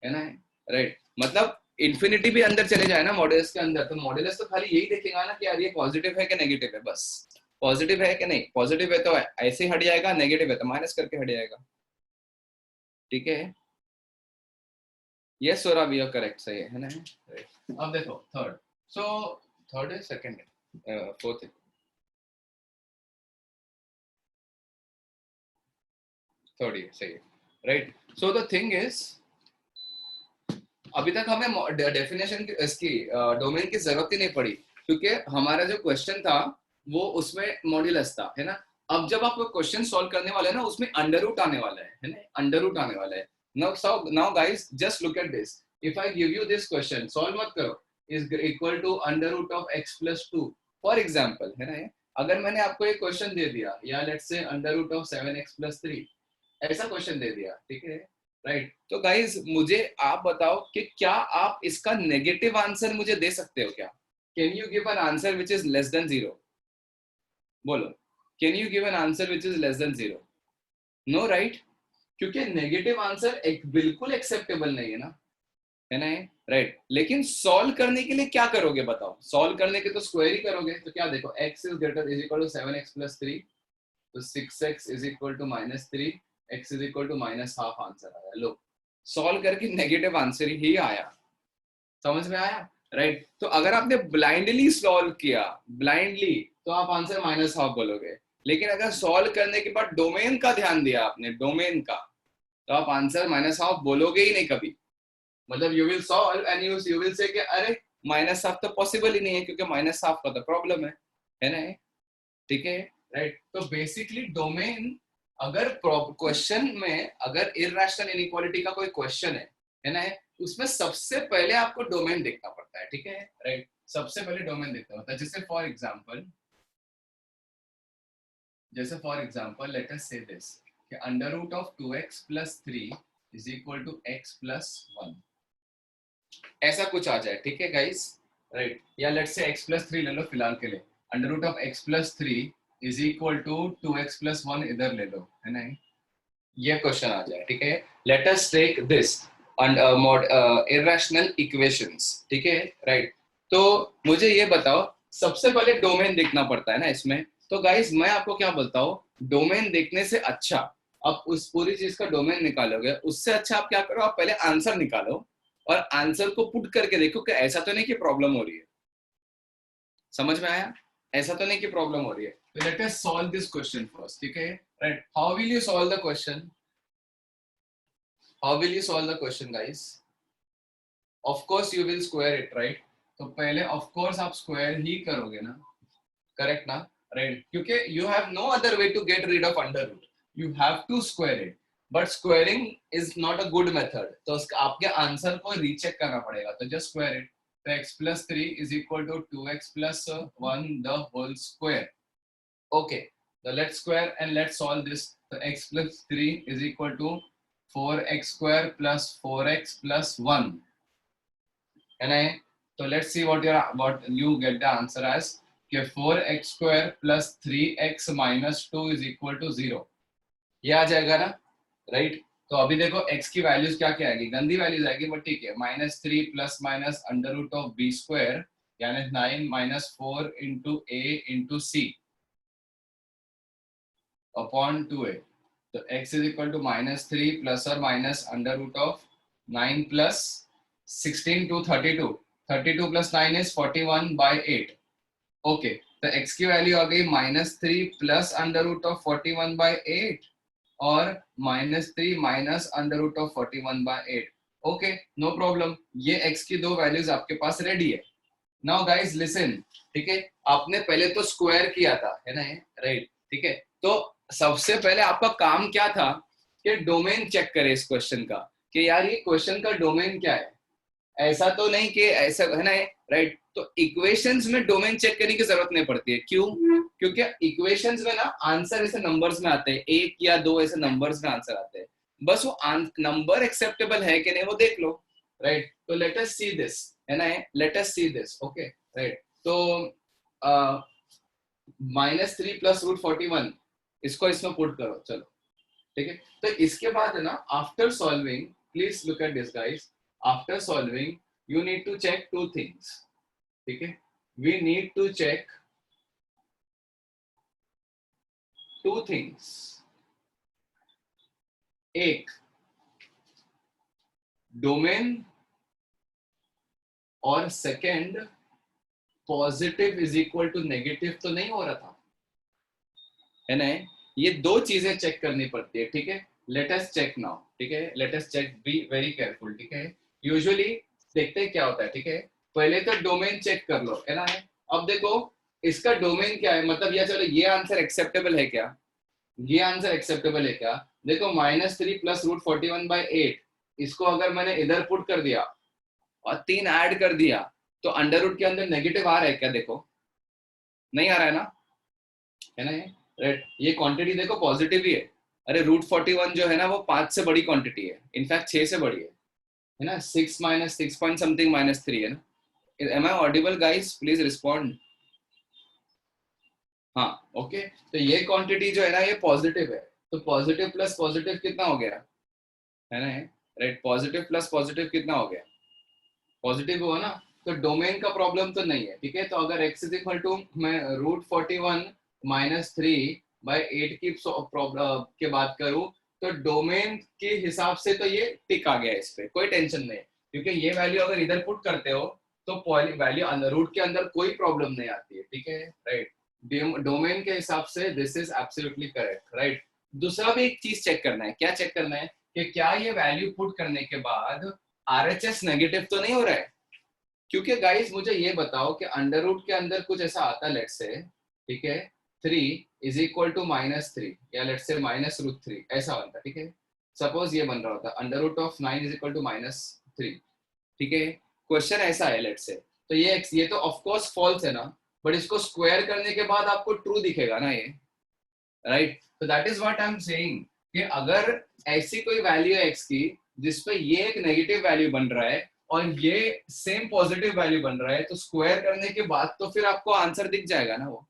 है ना? Right? मतलब infinity भी अंदर चले जाए ना modulus के अंदर, तो modulus तो खाली यही देखेगा ना कि यार ये positive है कि negative है, बस positive है कि नहीं, positive है तो ऐसे हट जाएगा, negative है तो माइनस करके हट जाएगा, ठीक है? Yes Saurabh, you are correct, सही है ना? अब देखो थर्ड, सो थर्ड है, सेकंड है, फोर्थ है, थर्ड है, सही है, right? So the thing is, अभी तक हमें डेफिनेशन की, इसकी डोमेन की जरूरत ही नहीं पड़ी, क्योंकि हमारा जो क्वेश्चन था वो उसमें मॉड्यूलस था, है ना? अब जब आप क्वेश्चन सॉल्व करने वाले हैं ना, उसमें अंडर रूट आने वाला है ना? अंडर रूट आने वाला है। Now guys just look at this, if I give you this question, solve मत करो, is equal to under root of x + 2 for example, है ना? अगर मैंने आपको एक क्वेश्चन दे दिया, या लेट्स से अंडर रूट ऑफ 7x + 3, ऐसा क्वेश्चन दे दिया, ठीक है, राइट? तो गाइस मुझे आप बताओ कि क्या आप इसका नेगेटिव आंसर मुझे दे सकते हो क्या? Can you give an answer which is less than 0? बोलो, can you give an answer which is less than 0? No, right? क्योंकि नेगेटिव आंसर एक बिल्कुल एक्सेप्टेबल नहीं है ना, है ना? राइट? लेकिन सॉल्व करने के लिए क्या करोगे बताओ? सॉल्व करने के तो स्क्वायर ही करोगे, तो क्या देखो, x is greater is equal to 7x + 3, तो 6x is equal to -3, x is equal to -½ answer आया। लो, सॉल्व करके नेगेटिव आंसर ही आया, समझ में आया? राइट? तो अगर आपने ब्लाइंडली सॉल्व किया, ब्लाइंडली, तो आप आंसर -½ बोलोगे, लेकिन अगर सॉल्व करने के बाद डोमेन का ध्यान दिया आपने, डोमेन का, तो आप आंसर -½ बोलोगे ही नहीं कभी। मतलब you will solve and you will say कि अरे -½ तो पॉसिबल ही नहीं है, क्योंकि -½ का तो प्रॉब्लम है ना? ठीक है, राइट? तो बेसिकली डोमेन, अगर क्वेश्चन में अगर इररेशनल इनइक्वालिटी का कोई क्वेश्चन है ना, उसमें सबसे पहले आपको डोमेन देखना पड़ता है, ठीक है, राइट? सबसे पहले डोमेन देखना होता है। जैसे for example let us say this कि under root of 2x + 3 is equal to x + 1, ऐसा कुछ आ जाए, ठीक है गाइस, राइट? या लेट्स से x + 3 ले लो फिलहाल के लिए, under root of x + 3 is equal to 2x + 1 इधर ले लो, है ना? ये क्वेश्चन आ जाए, ठीक है? Let us take this irrational equations, ठीक है, राइट? तो मुझे ये बताओ, सबसे पहले डोमेन देखना पड़ता है ना इसमें। तो गाइस मैं आपको क्या बोलता हूँ, डोमेन देखने से अच्छा, आप उस पूरी चीज का डोमेन निकालोगे, उससे अच्छा आप क्या करो, आप पहले आंसर निकालो और आंसर को पुट करके देखो कि ऐसा तो नहीं कि प्रॉब्लम हो रही है। समझ में आया? ऐसा तो नहीं कि प्रॉब्लम हो रही है। तो let us solve this question first, ठीक है, right? How will you solve the question? How will you solve the question, guys? Of course you will square it, right? तो पहले ऑफ कोर्स आप स्क्वायर ही करोगे ना, करेक्ट ना, राइट? क्योंकि you have no other way to get rid of under root, you have to square it, but squaring is not a good method, तो आपके आंसर को रीचेक करना पड़ेगा, तो जस्ट स्क्वायर इट। तो x plus 3 is equal to 2x plus 1 the whole square. Okay, so let's square and let's solve this. So x plus 3 is equal to 4x square plus 4x plus 1. And so let's see what you get the answer as. कि 4x square plus 3x minus 2 is equal to 0. ये आ जाएगा ना, राइट? तो अभी देखो x की वैल्यूज क्या क्या आएगी, गंदी वैल्यूज आएगी, बट ठीक है। -3 plus minus under root of b square, यानी 9 minus 4 into a into c upon 2a। तो x is equal to -3 plus और minus under root of 9 plus 16 to 32, 32 plus 9 is 41 by 8। Okay, तो x की वैल्यू आ गई -3 plus under root of 41 by 8 और -3 minus under root of 41 by 8। Okay, no problem, ये x की दो वैल्यूज आपके पास रेडी है। नाउ गाइस लिसन, ठीक है? आपने पहले तो स्क्वायर किया था, है ना, राइट? ठीक है, तो सबसे पहले आपका काम क्या था कि डोमेन चेक करे इस क्वेश्चन का, कि यार ये क्वेश्चन का डोमेन क्या है। ऐसा तो नहीं कि ऐसा, है ना, राइट? तो इक्वेशंस में डोमेन चेक करने की जरूरत नहीं पड़ती है। क्यों? क्योंकि इक्वेशंस में ना आंसर ऐसे नंबर्स में आते हैं, 1 या 2 ऐसे नंबर्स में आंसर आते हैं, बस वो नंबर एक्सेप्टेबल है कि नहीं वो देख लो, राइट? तो लेट अस सी दिस, है ना, late us see this. Okay, right? तो -3 प्लस रूट 41 इसको इसमें पुट करो, चलो, ठीक है? तो इसके बाद है ना, after solving, please look at this guys, after solving you need to check two things, ठीक है? We need to check two things. एक, डोमेन, और second, positive is equal to negative तो नहीं हो रहा था, है ना? ये दो चीजें चेक करनी पड़ती है, ठीक है? लेट अस चेक नाउ, ठीक है? Let us check, be very careful, ठीक है? यूजुअली देखते हैं क्या होता है, ठीक है? पहले तो डोमेन चेक कर लो, है ना? अब देखो इसका डोमेन क्या है, मतलब ये, चलो ये आंसर एक्सेप्टेबल है क्या, ये आंसर एक्सेप्टेबल है क्या? देखो -3 प्लस रूट 41 बाय 8, इसको अगर मैंने इधर पुट कर दिया और 3 ऐड कर दिया, तो अंडर रूट के अंदर नेगेटिव आ रहा है क्या? देखो नहीं आ रहा है ना, है ना? राइट, ये क्वांटिटी देखो पॉजिटिव ही है। अरे रूट 41 जो है ना वो 5 से बड़ी क्वांटिटी है, इनफैक्ट 6 से बड़ी है ना? 6 माइनस 6 पॉइंट समथिंग -3 है ना? Am I audible guys? Please respond. हाँ, ओके, तो ये क्वांटिटी जो है ना ये पॉजिटिव है, तो पॉजिटिव प्लस पॉजिटिव कितना हो गया, है ना? राइट, पॉजिटिव प्लस पॉजिटिव कितना हो गया? पॉजिटिव हुआ ना? तो डोमेन का प्रॉब्लम तो नहीं है, ठीक है? तो अगर x इज इक्वल टू मैं रूट 41 -3 बाय 8 की प्रॉब्लम के बात करूं, तो डोमेन के हिसाब से तो ये टिक आ गया, इस पे कोई टेंशन नहीं, क्योंकि ये वैल्यू अगर इधर पुट करते हो तो वैल्यू अंदर रूट के अंदर कोई प्रॉब्लम नहीं आती है, ठीक है? राइट, डोमेन के हिसाब से this is absolutely correct, right? दूसरा भी एक चीज चेक करना है, क्या चेक करना है कि क्या ये वैल्यू पुट करने के बाद RHS नेगेटिव तो नहीं हो रहा है? क्योंकि गाइस मुझे ये बताओ कि अंडर रूट के अंदर कुछ ऐसा आता, लेट्स से, ठीक है, 3 इज इक्वल टू -3 या लेट्स से -√3 ऐसा बनता, ठीक है? सपोज ये बन रहा होता under root of 9 is equal to -3, ठीक है? क्वेश्चन ऐसा है लेट्स से, तो ये तो ऑफ कोर्स फॉल्स है ना, बट इसको स्क्वायर करने के बाद आपको ट्रू दिखेगा ना ये, राइट? तो that is what I am saying कि अगर ऐसी कोई वैल्यू है x की जिसपे ये एक नेगेटिव वैल्यू बन रहा है और ये सेम पॉजिटिव वैल्यू बन रहा है, तो स्क्वायर करने के बाद तो फिर आपको आंसर दिख जाएगा ना वो,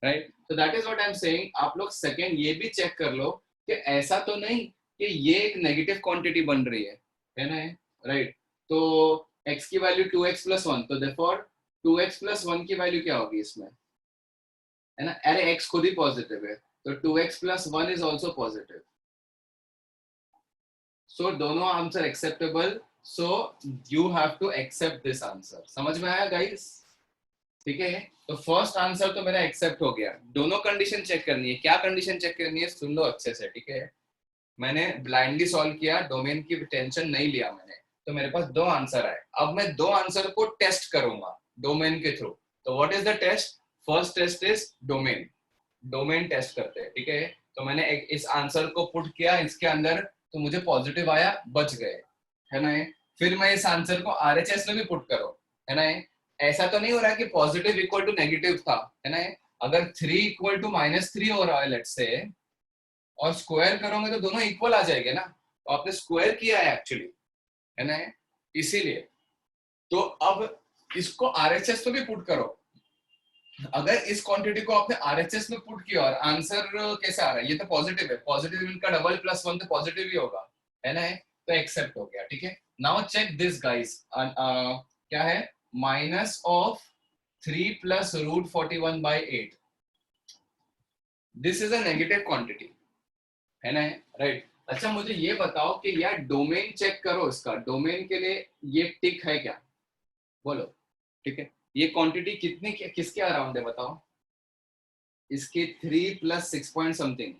राइट? तो that is what I am saying. आप लोग सेकंड ये भी चेक कर लो कि ऐसा तो नहीं कि ये एक नेगेटिव क्वांटिटी बन रही है ना? राइट, तो x की वैल्यू 2x + 1, तो देयरफॉर 2x + 1 की वैल्यू क्या होगी इसमें, है ना? अरे x खुद ही पॉजिटिव है, तो 2x + 1 is also positive, so दोनों answer acceptable, so you have to accept this answer. समझ में आया गाइस? ठीक है, तो फर्स्ट आंसर तो मेरा एक्सेप्ट हो गया। दोनों कंडीशन चेक करनी है। क्या कंडीशन चेक करनी है, सुन लो अच्छे से, ठीक है? मैंने ब्लाइंडली सॉल्व किया, डोमेन की टेंशन नहीं लिया मैंने, तो मेरे पास 2 आंसर आए। अब मैं 2 आंसर को टेस्ट करूंगा डोमेन के थ्रू। तो what is the test? First test is domain. Domain test करते हैं, ठीक है। तो मैंने इस आंसर को पुट किया इसके अंदर, तो मुझे पॉजिटिव आया, बच गए, है ना। फिर मैं इस आंसर को आरएचएस में भी पुट करो, है ना। ऐसा तो नहीं हो रहा है कि पॉजिटिव इक्वल टू नेगेटिव था, है ना। अगर 3 इक्वल टू -3 हो रहा है लेट्स से, और स्क्वायर करोगे तो दोनों इक्वल आ जाएंगे ना। तो आपने स्क्वायर किया है एक्चुअली, है ना, इसीलिए। तो अब इसको आरएचएस में भी पुट करो। अगर इस क्वांटिटी को आपने आरएचएस में पुट किया और आंसर कैसे आ रहा है, ये तो पॉजिटिव है, पॉजिटिव इनका डबल +1 तो पॉजिटिव ही होगा, है ना। तो एक्सेप्ट हो गया, ठीक है। नाउ चेक दिस गाइस, क्या है, minus of 3 + √41/8। This is a negative quantity, है ना, राइट। अच्छा मुझे ये बताओ कि यार डोमेन चेक करो इसका, डोमेन के लिए ये टिक है क्या, बोलो, ठीक है। ये क्वांटिटी कितनी किसके अराउंड है बताओ, इसके 3 + 6 पॉइंट समथिंग।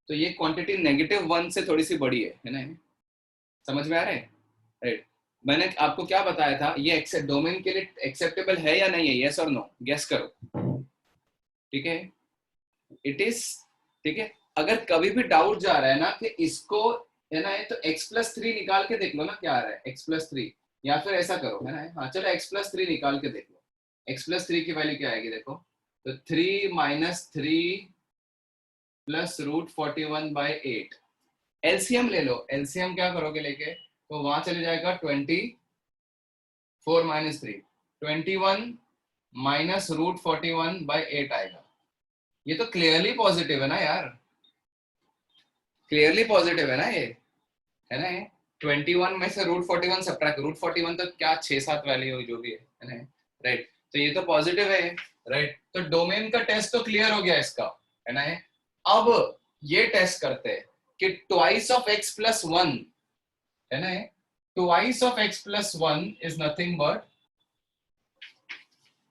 तो ये क्वांटिटी -1 से थोड़ी सी बड़ी है ना। समझ में आ रहा है, राइट। मैंने आपको क्या बताया था, ये डोमेन के लिए एक्सेप्टेबल है या नहीं है, यस और नो, गेस करो, ठीक है। इट इज, ठीक है। अगर कभी भी डाउट जा रहा है ना कि इसको, है ना, तो x+3 निकाल के देख लो ना क्या आ रहा है, x+3, या फिर ऐसा करो, है ना। हाँ चलो x+3 निकाल के देख लो, x+3 की वैल्यू क्या आएगी देखो। तो 3 - 3 + √41/8। एलसीएम ले लो, एलसीएम क्या करोगे लेके, तो वहां चले जाएगा 24 - 3, 21 - √41/8 आएगा। ये तो क्लियरली पॉजिटिव है ना यार, क्लियरली पॉजिटिव है ना ये, है ना। 21 में से √41 सब्ट्रैक्ट, √41 तो क्या 6-7 वैल्यू जो भी है ना, राइट। तो ये तो पॉजिटिव है, राइट। तो डोमेन का टेस्ट तो क्लियर हो गया इसका, है ना। अब ये टेस्ट करते हैं कि ट्वाइस ऑफ x+1, है ना, twice of x+1 is nothing but,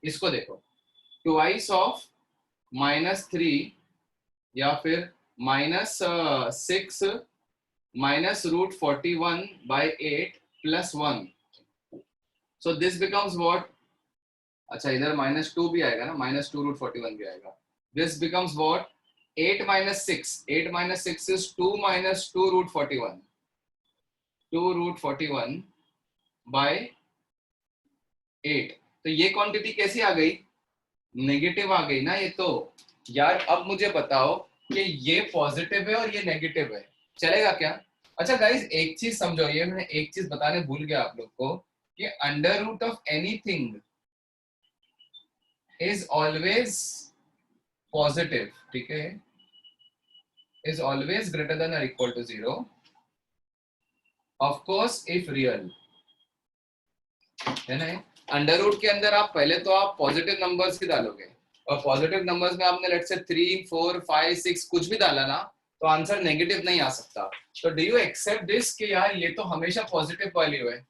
इसको देखो, ट्वाइस ऑफ -3 या फिर -6 - √41/8 + 1। So this becomes what? अच्छा इधर -2 भी आएगा ना, -2 √41 भी आएगा। This becomes what? 8 - 6, 8 - 6 is 2 - 2 √41, 2 √41/8। तो ये क्वांटिटी कैसी आ गई, नेगेटिव आ गई ना ये तो। यार अब मुझे बताओ कि ये पॉजिटिव है और ये नेगेटिव है, चलेगा क्या? अच्छा गाइस एक चीज समझो, ये मैंने एक चीज बताने भूल गया आप लोग को, कि under root of anything is always positive, ठीक है, इज ऑलवेज ग्रेटर देन और equal to 0, of course if real, है ना। अंडर रूट के अंदर आप पहले तो आप पॉजिटिव नंबर्स ही डालोगे, और पॉजिटिव नंबर्स में आपने लेट्स से 3, 4, 5, 6 कुछ भी डाला ना, तो आंसर नेगेटिव नहीं आ सकता। तो डू यू एक्सेप्ट दिस कि यार ये तो हमेशा पॉजिटिव वैल्यू है,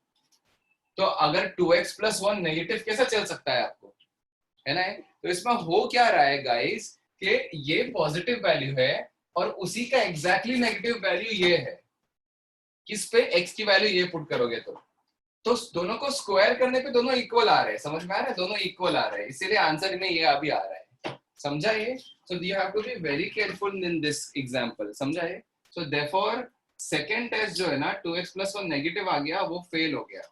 तो अगर 2x + 1 नेगेटिव कैसा चल सकता है आपको, है ना। तो इसमें हो क्या रहा है गाइस कि ये पॉजिटिव वैल्यू है और उसी का एग्जैक्टली नेगेटिव वैल्यू ये है, किस पे, x की वैल्यू ये पुट करोगे तो दोनों को स्क्वायर करने पे दोनों इक्वल आ रहे हैं, समझ में आ रहा है, दोनों इक्वल आ रहे हैं, इसीलिए आंसर में ये अभी आ रहा है, समझा ये। So you have to be very careful in this example, समझा ये। सो देयरफॉर सेकंड टेस्ट जो है ना 2x + 1 नेगेटिव आ गया, वो फेल हो गया,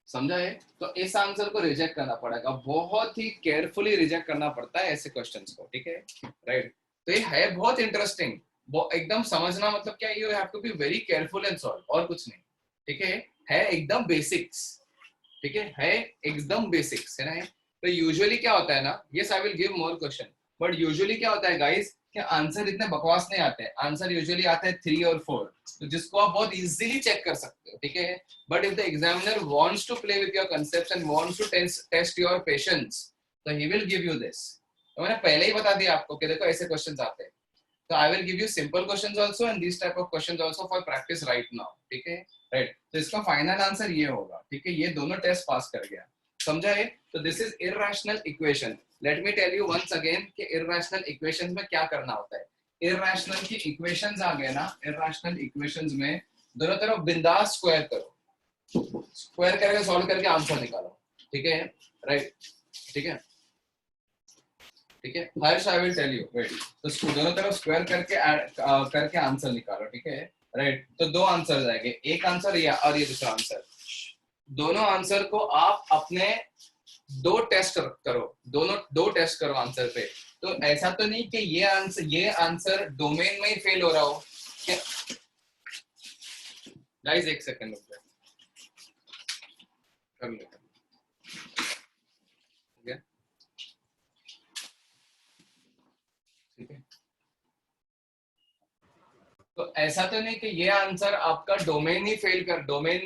समझा है। तो इस आंसर को रिजेक्ट करना पड़ेगा, बहुत ही केयरफुली रिजेक्ट करना पड़ता है ऐसे क्वेश्चंस को, ठीक है, राइट। तो ये है बहुत इंटरेस्टिंग, वो एकदम समझना, मतलब क्या, you have to be very careful and solve, और कुछ नहीं, ठीक है एकदम बेसिक्स, ठीक है एकदम बेसिक्स, है ना। तो यूजुअली क्या होता है ना, yes I will give more question, but usually क्या होता है गाइस कि आंसर इतने बकवास नहीं आते हैं, आंसर यूजुअली आते हैं 3 और 4, तो जिसको आप बहुत इजीली चेक कर सकते हो, ठीक है। But if the examiner wants to play with your concepts and wants to test your patience, तो he will give you this. तो मैंने पहले ही बता दिया आपको कि देखो ऐसे क्वेश्चंस आते हैं, तो I will give you simple questions also and this type of questions also for practice right now, ठीक है, राइट। तो इसका फाइनल आंसर ये होगा, ठीक है, ये दोनों टेस्ट पास कर गया, समझा है। तो this is irrational equation. Let me tell you once again कि इररेशनल इक्वेशंस में क्या करना होता है। इररेशनल की इक्वेशंस आ गए ना, इररेशनल इक्वेशंस में दोनों तरफ बिंदास स्क्वायर करो, स्क्वायर करके सॉल्व करके आंसर निकालो, ठीक है, राइट, ठीक है, ठीक है, Harsh I will tell you, wait, तो दोनों तरफ स्क्वायर करके आंसर निकालो, ठीक है, राइट, तो दो आंसर आएंगे, एक आंसर या और ये दूसरा आंसर, दोनों आंसर को आप अपने दो टेस्ट करो, दोनों दो टेस्ट करो आंसर पे, तो ऐसा तो नहीं कि ये आंसर डोमेन में ही फेल हो रहा हो क्या? गाइस एक सेकंड रुक जाओ, कर लेते हैं, ठीक है, तो ऐसा तो नहीं कि ये आंसर आपका डोमेन में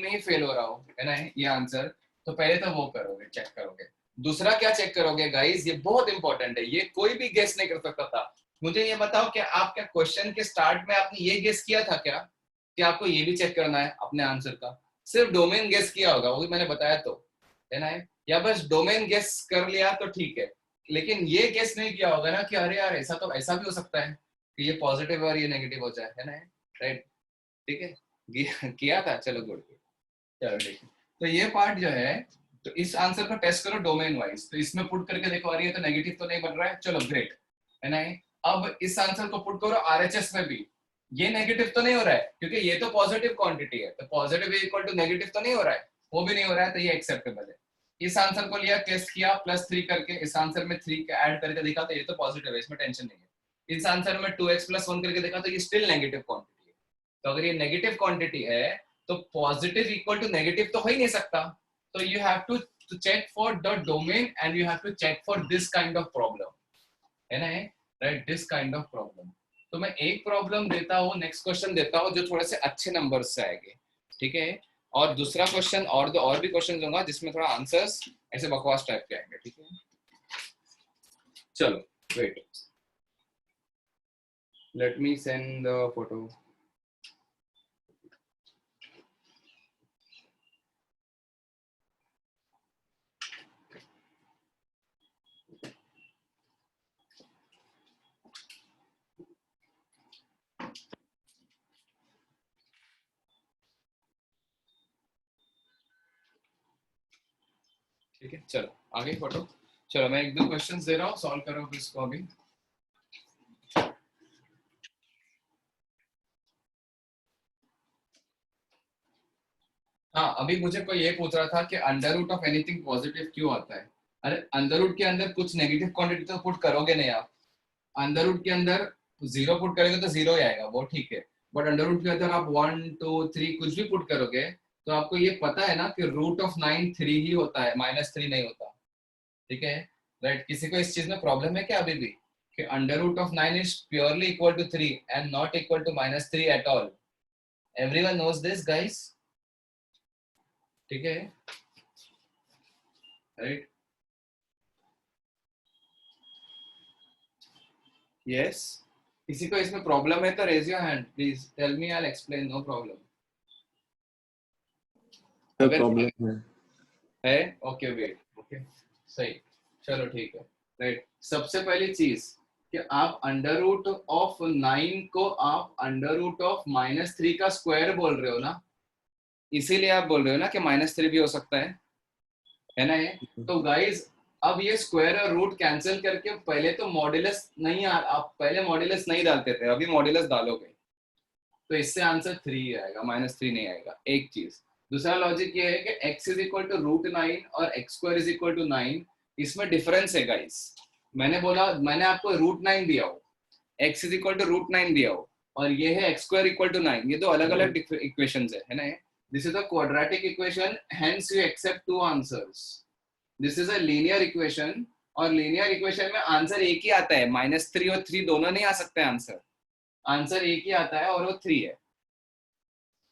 ही फेल हो रहा हो, है ना, ये आंसर, तो पहले तो वो करोगे, चेक करोगे, दूसरा क्या चेक करोगे गाइस, ये बहुत इंपॉर्टेंट है, ये कोई भी गेस नहीं कर सकता था, मुझे ये बताओ कि आप क्या क्वेश्चन के स्टार्ट में आपने ये गेस किया था क्या कि आपको ये भी चेक करना है अपने आंसर का, सिर्फ डोमेन गेस किया होगा, वो भी मैंने बताया तो, है ना, या बस डोमेन गेस कर लिया तो ठीक है, लेकिन ये गेस नहीं किया होगा ना कि अरे यार ऐसा भी हो सकता है कि ये पॉजिटिव और ये नेगेटिव हो जाए, है ना, राइट, ठीक है, किया था, चलो गुड, चलो ठीक है, तो ये पार्ट जो है, तो इस आंसर को टेस्ट करो डोमेन वाइज, तो इसमें पुट करके देखो अरे ये तो नेगेटिव तो नहीं बन रहा है, चलो ग्रेट, है ना, अब इस आंसर को पुट करो आरएचएस में भी, ये नेगेटिव तो नहीं हो रहा है क्योंकि ये तो पॉजिटिव क्वांटिटी है, तो पॉजिटिव इक्वल टू नेगेटिव तो नहीं हो रहा है, वो भी नहीं हो रहा है, तो ये एक्सेप्टेबल है, इस आंसर को लिया टेस्ट किया +3 करके, इस आंसर में 3 ऐड करके देखा तो ये तो पॉजिटिव है, इसमें टेंशन नहीं है, इस आंसर में 2x + 1 करके देखा तो ये स्टिल नेगेटिव क्वांटिटी है, तो अगर ये नेगेटिव क्वांटिटी है तो पॉजिटिव इक्वल टू नेगेटिव तो हो ही नहीं सकता, तो you have to check for the domain and you have to check for this kind of problem, है ना, right, this kind of problem, तो मैं एक प्रॉब्लम देता हूँ, नेक्स्ट क्वेश्चन देता हूँ जो थोड़े से अच्छे नंबर से आएंगे, ठीक है, और दूसरा क्वेश्चन और भी क्वेश्चन दूंगा जिसमें थोड़ा आंसर्स ऐसे बकवास टाइप के आएंगे, ठीक है, चलो wait, let me send the photo, ठीक है, चलो आगे फोटो, चलो मैं 1-2 क्वेश्चंस दे रहा हूँ, सॉल्व करो इसको अभी, हाँ, अभी मुझे कोई ये पूछ रहा था कि under root of anything positive क्यों आता है, अरे अंडर रूट के अंदर कुछ नेगेटिव क्वांटिटी तो पुट करोगे नहीं आप, अंडर रूट के अंदर 0 पुट करेंगे तो 0 ही आएगा, वो ठीक है, बट अंडर रूट के अंदर आप 1 2 3 कुछ भी पुट करोगे तो आपको ये पता है ना कि √9 3 ही होता है, -3 नहीं होता, ठीक है, राइट, किसी को इस चीज में प्रॉब्लम है क्या अभी भी कि √9 is purely equal to 3 and not equal to -3 at all, everyone knows this guys, ठीक है, राइट, यस, किसी को इसमें प्रॉब्लम है तो raise your hand please, tell me, I will explain, no problem, अगर प्रॉब्लम है, ओके वेट, ओके सही, चलो ठीक है, राइट, सबसे पहली चीज कि आप √9 को आप √-3 का स्क्वायर बोल रहे हो ना, इसीलिए आप बोल रहे हो ना कि -3 भी हो सकता है ना, ये तो गाइस अब ये स्क्वायर और रूट कैंसिल करके पहले तो मॉड्यूलस नहीं, आप पहले मॉड्यूलस नहीं डालते थे, अभी मॉड्यूलस डालोगे तो इससे आंसर 3 आएगा, -3 नहीं आएगा, एक चीज, दूसरा लॉजिक ये है कि x = √9 और x² = 9, इसमें डिफरेंस है गाइस, मैंने आपको √9 दिया हो, x = √9 दिया हो और ये है x² = 9, ये दो अलग अलग इक्वेशंस है ना, this is a quadratic equation, hence you accept 2 answers, this is a linear equation, और लीनियर इक्वेशन में आंसर एक ही आता है, -3 और 3 दोनों नहीं आ सकते आंसर एक ही आता है और वो 3 है,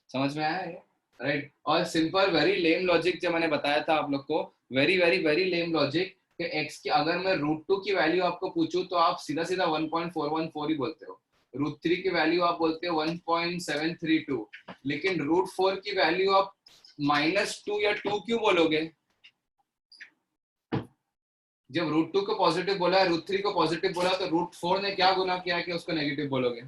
समझ में आया है, राइट, और सिंपल वेरी लेम लॉजिक जो मैंने बताया था आप लोग को, वेरी वेरी वेरी लेम लॉजिक कि x की अगर मैं √2 की वैल्यू आपको पूछूं तो आप सीधा 1.414 ही बोलते हो, √3 की वैल्यू आप बोलते हो 1.732, लेकिन √4 की वैल्यू आप -2 या 2 क्यों बोलोगे, जब √2 को पॉजिटिव बोला है, √3 को पॉजिटिव बोला, तो √4 ने क्या गुना किया कि उसको नेगेटिव बोलोगे,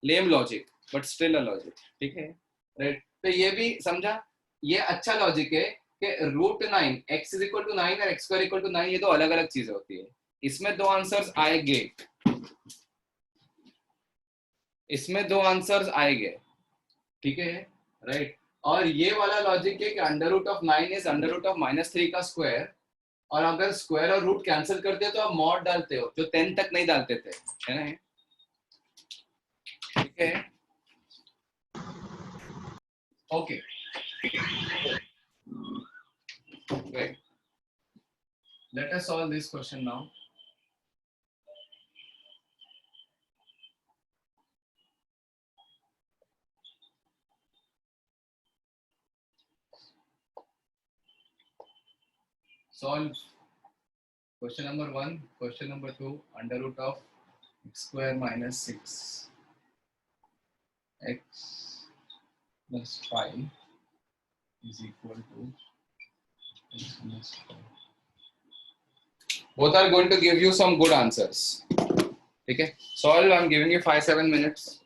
lame logic but still a logic, ठीक है, राइट? तो ये भी समझा, ये अच्छा लॉजिक है कि √9 x इज इक्वल टू 9 और x स्क्वायर इक्वल टू 9 ये तो अलग अलग चीजें होती है। इसमें दो आंसर्स आएंगे, इसमें दो आंसर्स आएंगे, ठीक है, राइट? और ये वाला लॉजिक है कि √9 इज √-3 का स्क्वायर, और अगर स्क्वायर और रूट कैंसिल करते हो तो आप मॉड डालते हो, जो 10 तक नहीं डालते थे, है ना? ठीक है, okay, right. Let us solve this question now. Solve question number 1, question number 2, √x square minus 6 x plus 5 is equal to x plus 5. Both are going to give you some good answers. Okay, solve. I'm giving you 5-7 minutes.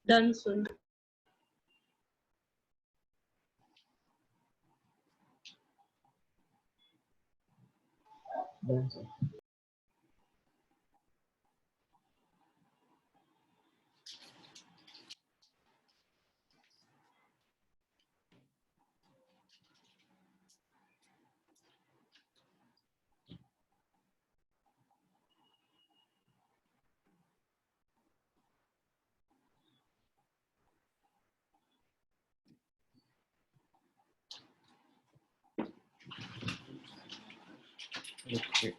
Done, sir. Done, sir. Okay.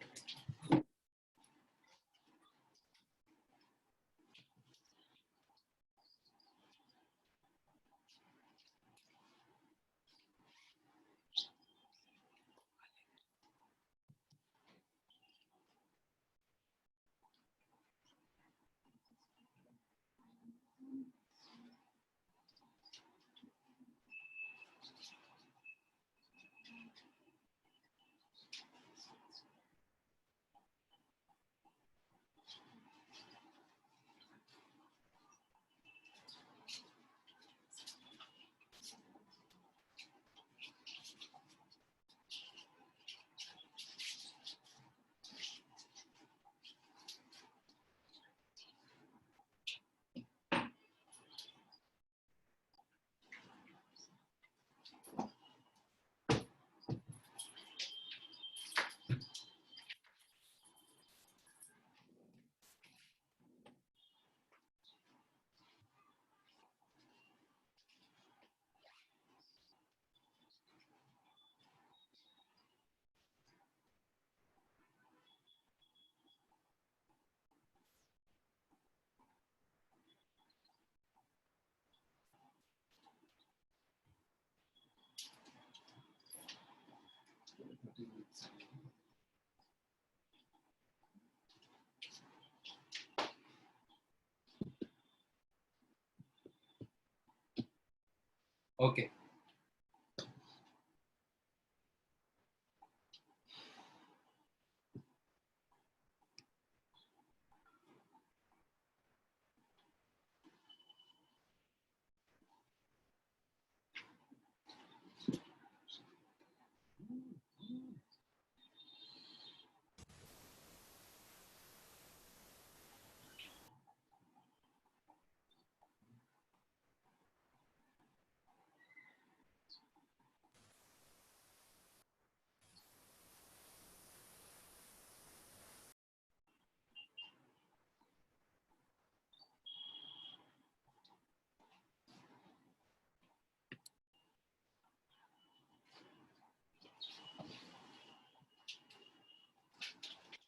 Okay.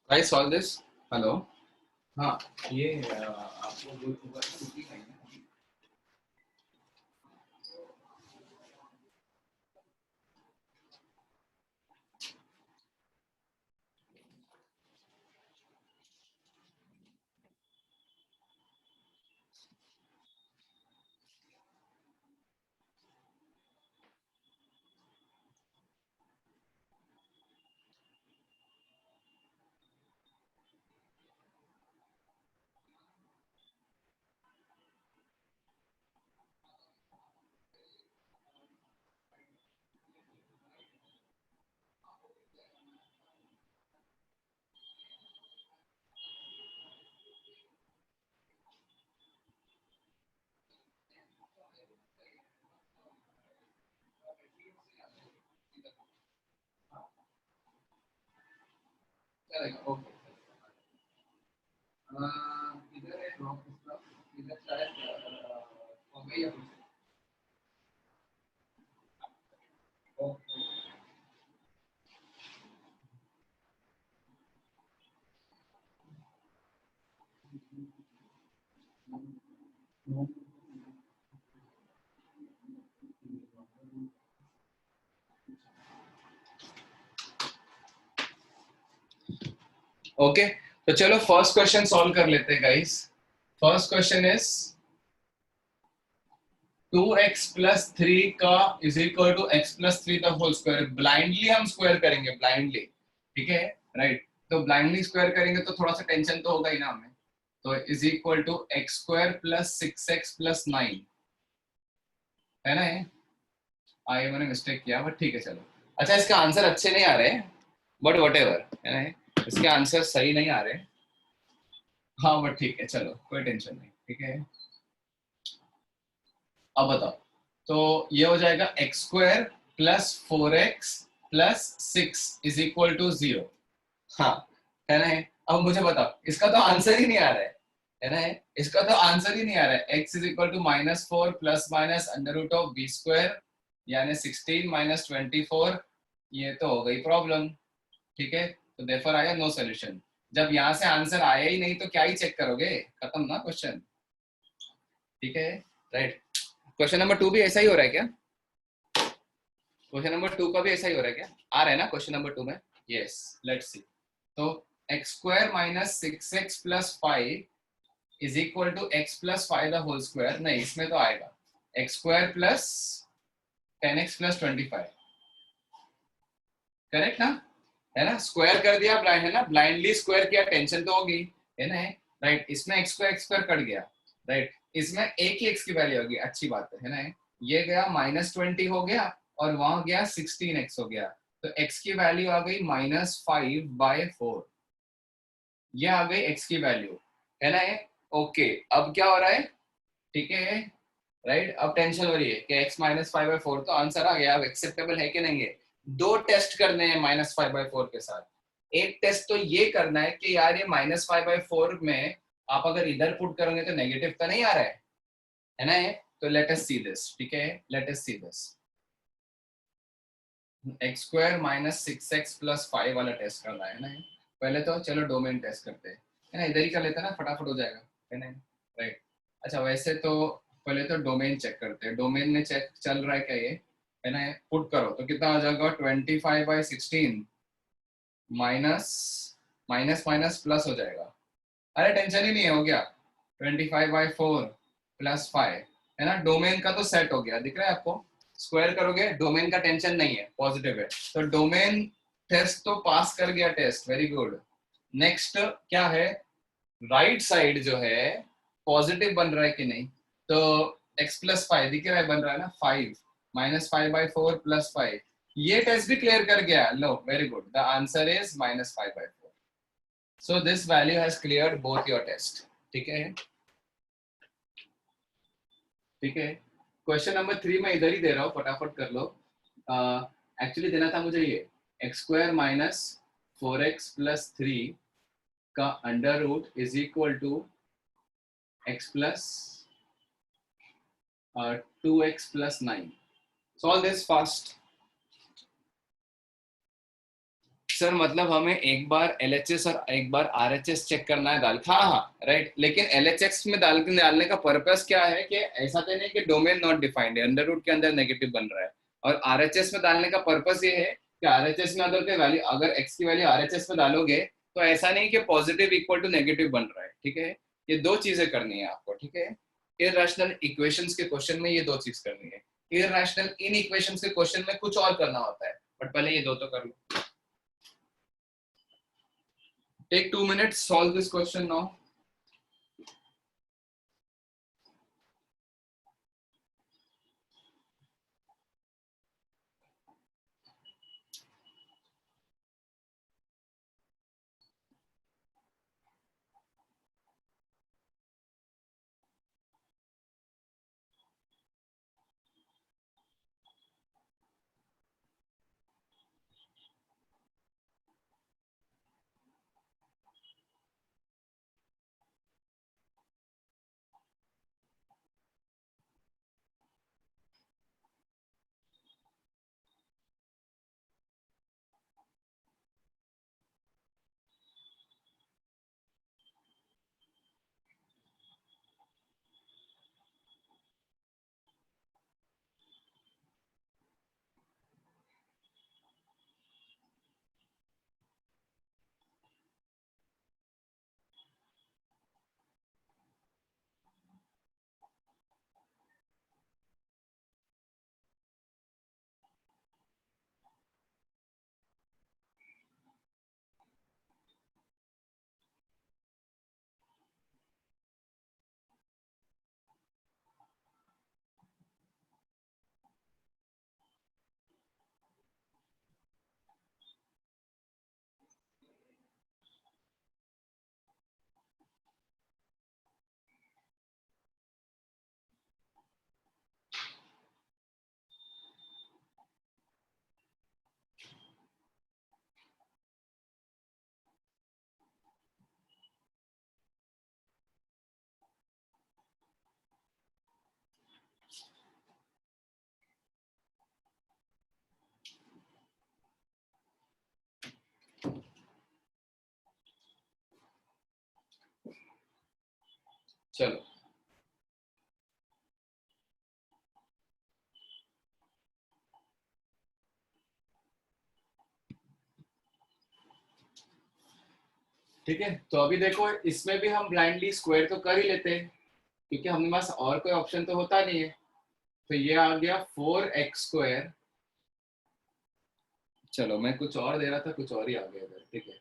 I solve this. Hello. हाँ ये आपको जो कुकी खाई है चलेगा ओके इधर है ड्रॉप इसका इधर शायद हो गई है ओके ओके तो चलो फर्स्ट क्वेश्चन सॉल्व कर लेते हैं guys first question is 2x plus 3 का is equal to x plus 3 का होल स्क्वायर ब्लाइंडली हम स्क्वायर करेंगे ब्लाइंडली ठीक है राइट तो ब्लाइंडली स्क्वायर करेंगे तो थोड़ा सा टेंशन तो होगा ही ना हमें तो is equal to x square plus 6x plus 9 है ना ये मैंने मिस्टेक किया बट ठीक है चलो अच्छा इसका आंसर अच्छे नहीं आ रहे बट व्हाटएवर है ना इसके आंसर सही नहीं आ रहे हाँ बट ठीक है चलो कोई टेंशन नहीं ठीक है अब बताओ तो ये हो जाएगा x square plus 4x plus 6 is equal to 0 हाँ है ना अब मुझे बताओ इसका तो आंसर ही नहीं आ रहा है ना इसका तो आंसर ही नहीं आ रहा है x is equal to -4 plus minus under root of b square यानी 16 माइनस 24 ये तो हो गई प्रॉब्लम ठीक है तो देयरफॉर आया नो सॉल्यूशन जब यहाँ से आंसर आया ही नहीं तो क्या ही चेक करोगे खत्म ना क्वेश्चन ठीक है राइट क्वेश्चन नंबर 2 भी ऐसा ही हो रहा है क्या क्वेश्चन नंबर 2 का भी ऐसा ही हो रहा है क्या आ रहा है ना क्वेश्चन नंबर 2 में यस लेट्स सी तो x square minus 6x plus 5 is equal to x plus 5 the whole square नहीं इसमें तो आएगा x square plus 10x plus 25 correct ना है ना स्क्वायर कर दिया ब्लाइंड है ना ब्लाइंडली स्क्वायर किया टेंशन तो होगी है ना राइट इसमें x स्क्वायर कट गया राइट इसमें एक ही x की वैल्यू होगी अच्छी बात है ना ये गया -20 हो गया और वहां गया 16x हो गया तो x की वैल्यू आ गई -5/4 ये आ गई x की वैल्यू है ना ओके अब क्या हो रहा है ठीक है राइट अब टेंशन हो रही है कि x -5/4 तो आंसर आ गया अब एक्सेप्टेबल है कि नहीं है दो टेस्ट करने हैं -5/4 के साथ एक टेस्ट तो ये करना है कि यार ये -5/4 में आप अगर इधर पुट करोगे तो नेगेटिव तो नहीं आ रहा है ना ये तो लेट अस सी दिस ठीक है let us see this x square minus 6x plus 5 वाला टेस्ट करना है ना पहले तो चलो डोमेन टेस्ट करते हैं है ना इधर ही कर लेते हैं ना फटाफट हो जाएगा है ना राइट अच्छा वैसे तो पहले तो डोमेन चेक करते हैं डोमेन में चेक चल रहा है क्या ये है ना पुट करो तो कितना आ जाएगा 25/16 माइनस माइनस माइनस प्लस हो जाएगा। अरे टेंशन ही नहीं है, हो गया 25/4 प्लस 5 है ना। डोमेन का तो सेट हो गया, दिख रहा है आपको। स्क्वायर करोगे, डोमेन का टेंशन नहीं है, पॉजिटिव है, तो डोमेन टेस्ट तो पास कर गया टेस्ट, वेरी गुड। नेक्स्ट क्या है, राइट साइड जो है पॉजिटिव बन रहा है कि नहीं, तो x+5 दिख रहा है, बन रहा है ना 5 -5/4 प्लस 5, ये टेस्ट भी क्लियर कर गया। लो very good, the answer is -5/4। So this value has cleared both your test. ठीक है, ठीक है। क्वेश्चन नंबर 3 मैं इधर ही दे रहा हूँ, फटाफट कर लो। एक्चुअली देना था मुझे ये x² - 4x + 3 का under root is equal to x + 2x + 9। Solve this fast. Sir मतलब हमें एक बार LHS और एक बार RHS चेक करना है डाल, हाँ हाँ राइट, लेकिन LHS में डालने का पर्पस क्या है कि ऐसा तो नहीं कि डोमेन नॉट डिफाइंड है, अंडर रूट के अंदर नेगेटिव बन रहा है, और RHS में डालने का पर्पस ये है कि RHS में अगर वैल्यू, अगर x की वैल्यू RHS में डालोगे तो ऐसा नहीं कि पॉजिटिव इक्वल टू नेगेटिव बन रहा है। ठीक है, ये दो चीजें करनी है आपको। ठीक है, इररेशनल इक्वेशंस के क्वेश्चन में ये दो चीज करनी है, इररेशनल इन इक्वेशंस के क्वेश्चन में कुछ और करना होता है, बट पहले ये दो तो कर लो। Take 2 minutes, solve this question now. चलो ठीक है, तो अभी देखो इसमें भी हम ब्लाइंडली स्क्वायर तो कर ही लेते हैं, क्योंकि हमारे पास और कोई ऑप्शन तो होता नहीं है। तो ये आ गया 4x², चलो मैं कुछ और दे रहा था, कुछ और ही आ गया इधर। ठीक है,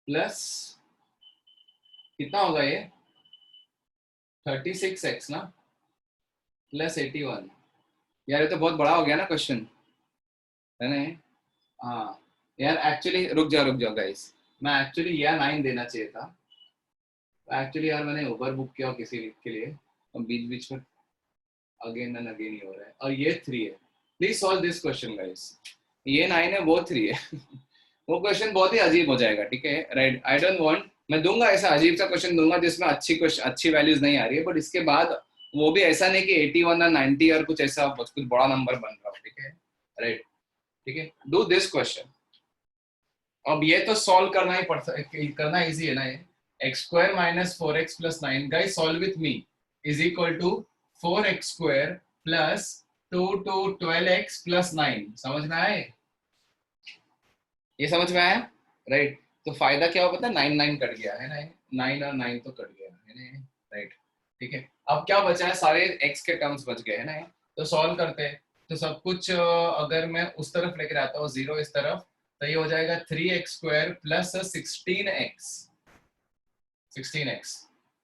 प्लस कितना होगा ये 36x ना, प्लस 81। यार ये तो बहुत बड़ा हो गया ना क्वेश्चन, है ना। हाँ यार एक्चुअली रुक जाओ गाइस, मैं एक्चुअली यह 9 देना चाहिए था। एक्चुअली यार मैंने उबर बुक किया किसी के लिए, और बीच बीच में अगेन एंड अगेन ही हो रहा है, और ये 3 है। Please solve this question guys, ये 9 है वो 3 है वो क्वेश्चन बहुत ही अजीब हो जाएगा। ठीक है राइट, आई डोंट वांट, मैं दूंगा ऐसा अजीब सा क्वेश्चन दूंगा जिसमें अच्छी वैल्यूज नहीं आ रही है, बट इसके बाद वो भी ऐसा नहीं कि 81 और 90 और कुछ ऐसा कुछ बड़ा नंबर बन रहा हो। ठीक है राइट, ठीक है, डू दिस क्वेश्चन। अब ये तो सॉल्व करना ही पड़ता है, करना इजी है ना। ये x² - 4x + 9 guys, solve with me, is equal to 4x² + 2 to 12x + 9। समझ में आए, ये समझ में आया? राइट। तो फायदा क्या हो पता है, 9 9 कट गया है ना, 9 और 9 तो कट गया है ना, राइट। ठीक है, अब क्या बचा है, सारे x के टर्म्स बच गए है ना। तो सॉल्व करते हैं, तो सब कुछ अगर मैं उस तरफ लेकर आता हूँ 0 इस तरफ, तो ये हो जाएगा 3x² प्लस 16x।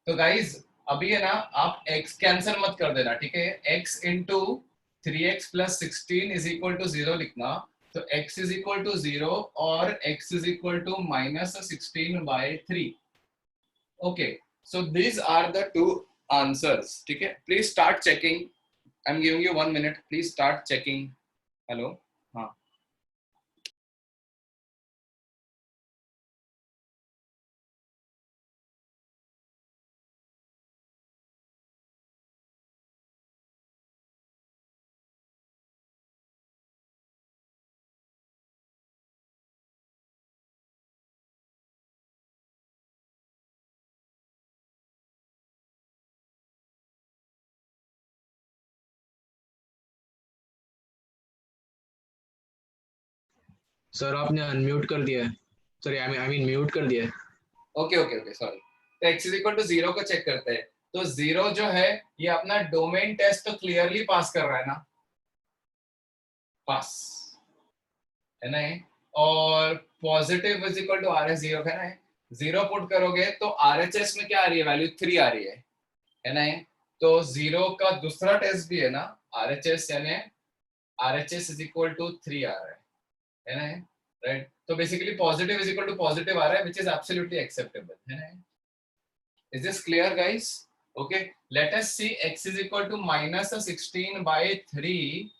तो गाइज अभी है ना, आप x कैंसिल मत कर देना, ठीक है। x into 3x plus 16 is equal to 0 लिखना, तो x इज इक्वल टू 0 और x is equal to -16/3। Okay, so these are the two answers, ठीक है। Please start checking, I am giving you 1 minute, please start checking. Hello, हाँ। सर आपने अनम्यूट कर दिया है, सॉरी आई मीन म्यूट कर दिया है। Okay okay okay, sorry. तो x इज इक्वल टू 0 को चेक करते हैं। तो 0 जो है ये अपना डोमेन टेस्ट तो क्लियरली पास कर रहा है ना, पास है ना ये। और positive is equal to R S 0 है ना, 0 पुट करोगे तो RHS में क्या आ रही है, वैल्यू 3 आ रही है ना ये। तो 0 का दूसरा टेस्ट भी है ना, RHS यानी RHS इज इक्वल टू 3 आ रहा है ना, राइट। तो basically positive is equal to positive आ रहा है, विच इज एब्सोल्युटली एक्सेप्टेबल है ना। Is this clear, guys? Okay, let us see x is equal to -16/3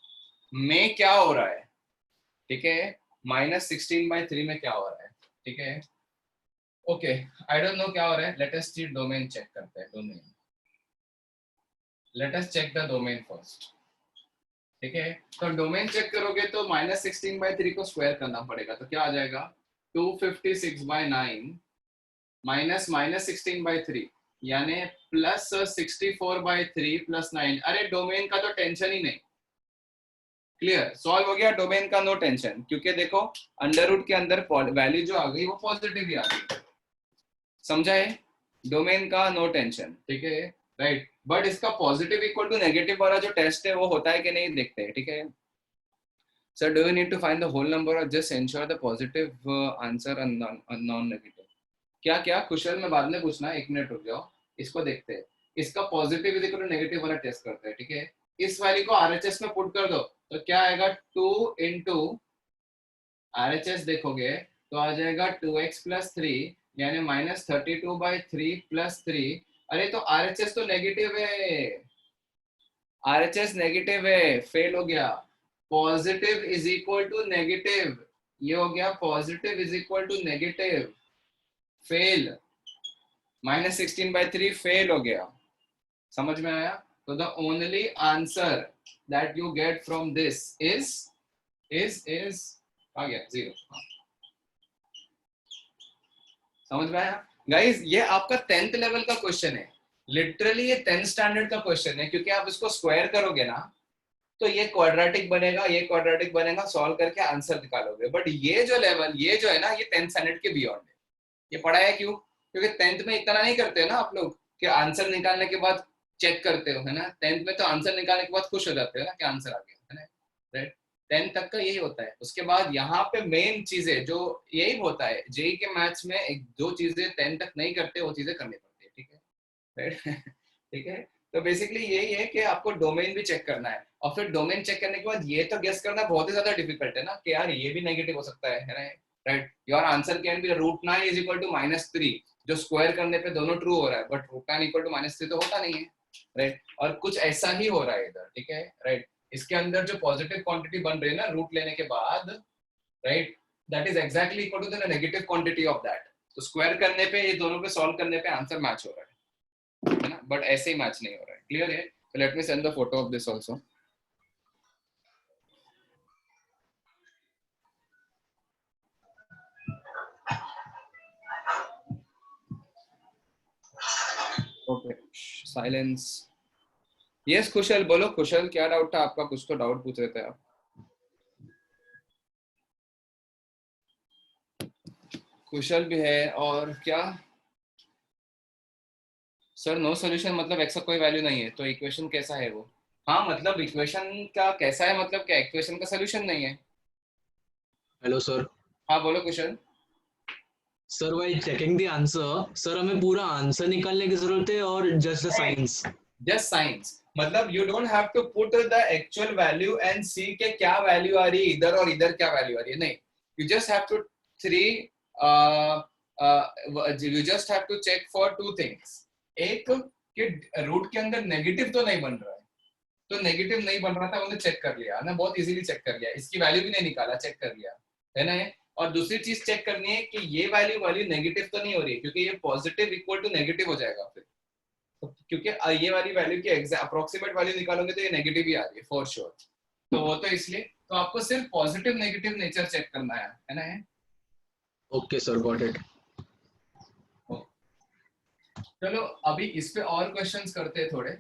में क्या हो रहा है, ठीक है। -16/3 में क्या हो रहा है, ठीक है। ओके, आई डोंट नो क्या हो रहा है, let us see domain check करते हैं। Domain, let us check the domain first, ठीक है। तो डोमेन चेक करोगे तो -16/3 को स्क्वायर करना पड़ेगा, तो क्या आ जाएगा 256/9 -16/3 यानी +64/3 + 9। अरे डोमेन का तो टेंशन ही नहीं, क्लियर, सॉल्व हो गया डोमेन का, नो टेंशन। क्योंकि देखो अंडर रूट के अंदर वैल्यू जो आ गई वो पॉजिटिव ही आ गई, समझा है। डोमेन का नो टेंशन, ठीक है, राइट। बट इसका पॉजिटिव इक्वल टू नेगेटिव वाला जो टेस्ट है वो होता है कि नहीं देखते हैं, ठीक है। Sir do you need to find the whole number और just ensure the positive answer and non negative? क्या क्या कुशल में बाद में पूछना, 1 मिनट रुक जाओ, इसको देखते हैं। इसका positive is equal to negative वाला टेस्ट करते हैं, ठीक है। इस वैल्यू को RHS में पुट कर दो, तो क्या आएगा 2 इंटू RHS देखोगे तो आ जाएगा 2x + 3 यानी -32/3 + 3। अरे तो RHS तो नेगेटिव है, RHS नेगेटिव है, फेल हो गया। Positive is equal to negative, ये हो गया positive is equal to negative, fail. -16/3 fail हो गया, समझ में आया। तो the only answer that you get from this is आ गया 0। समझ में आया गाइस, ये आपका 10th लेवल का क्वेश्चन है, लिटरली ये 10th स्टैंडर्ड का क्वेश्चन है, क्योंकि आप इसको स्क्वायर करोगे ना तो ये क्वाड्रेटिक बनेगा, ये क्वाड्रेटिक बनेगा, सॉल्व करके आंसर निकालोगे। बट ये जो लेवल, ये जो है ना, ये 10th स्टैंडर्ड के बियॉन्ड है। ये पढ़ा है क्यों, क्योंकि 10th में इतना नहीं करते ना आप लोग कि आंसर निकालने के बाद चेक करते हो, है ना। 10th में तो आंसर निकालने के बाद खुश हो जाते हो ना कि आंसर आ गया, है ना, राइट। 10th तक का यही होता है। उसके बाद यहाँ पे मेन चीजें जो यही होता है, जेई के मैथ्स में एक दो चीजें 10th तक नहीं करते, वो चीजें करनी पड़ती है, ठीक है, राइट। ठीक है, तो बेसिकली यही है कि आपको डोमेन भी चेक करना है, और फिर डोमेन चेक करने के बाद ये तो गेस करना बहुत ही ज्यादा डिफिकल्ट है ना कि यार ये भी नेगेटिव हो सकता है ना, right. Your answer can be √9 is equal to -3, जो स्क्वायर करने पे दोनों ट्रू हो रहा है, बट √9 इक्वल टू -3 तो होता नहीं है, राइट। और कुछ ऐसा ही हो रहा है इधर, ठीक है, राइट। इसके अंदर जो पॉजिटिव क्वांटिटी बन रही है ना रूट लेने के बाद, right, that is exactly equal to the negative quantity of that. तो स्क्वायर करने पे, ये दोनों पे सॉल्व करने पे आंसर मैच हो रहा है ना, बट ऐसे ही मैच नहीं हो रहा है, क्लियर है। So let me send the photo of this also. Okay, silence. Yes, कुशल बोलो, कुशल क्या डाउट था आपका, कुछ तो डाउट पूछ रहे थे आप। कुशल भी है और क्या सर नो सॉल्यूशन मतलब एक्स का कोई वैल्यू नहीं है तो इक्वेशन कैसा है वो? हाँ मतलब इक्वेशन का कैसा है मतलब क्या इक्वेशन का सोल्यूशन नहीं है। Hello sir. हाँ बोलो Kushal. Sir why checking the answer, sir हमें पूरा आंसर निकालने की जरूरत है और just the signs? Just signs मतलब you don't have to put the actual value and see के क्या वैल्यू आ रही है इधर और इधर क्या वैल्यू आ रही है, नहीं you just have to three you just have to check for two things. एक कि रूट के अंदर नेगेटिव तो नहीं बन रहा है, तो नेगेटिव नहीं बन रहा था उन्हें चेक कर लिया ना, बहुत इजीली चेक कर लिया, इसकी वैल्यू भी नहीं निकाला चेक कर लिया है ना। और दूसरी चीज चेक करनी है कि ये वैल्यू नेगेटिव तो नहीं हो रही है क्योंकि ये पॉजिटिव इक्वल टू नेगेटिव हो जाएगा फिर, क्योंकि ये वाली वैल्यू की अप्रोक्सीमेट वैल्यू निकालोगे तो ये नेगेटिव ही आ रही है फॉर श्योर। तो वो तो इसलिए तो आपको सिर्फ पॉजिटिव नेगेटिव नेचर चेक करना है ना। Okay sir, got it. चलो अभी इस पे और क्वेश्चंस करते हैं थोड़े।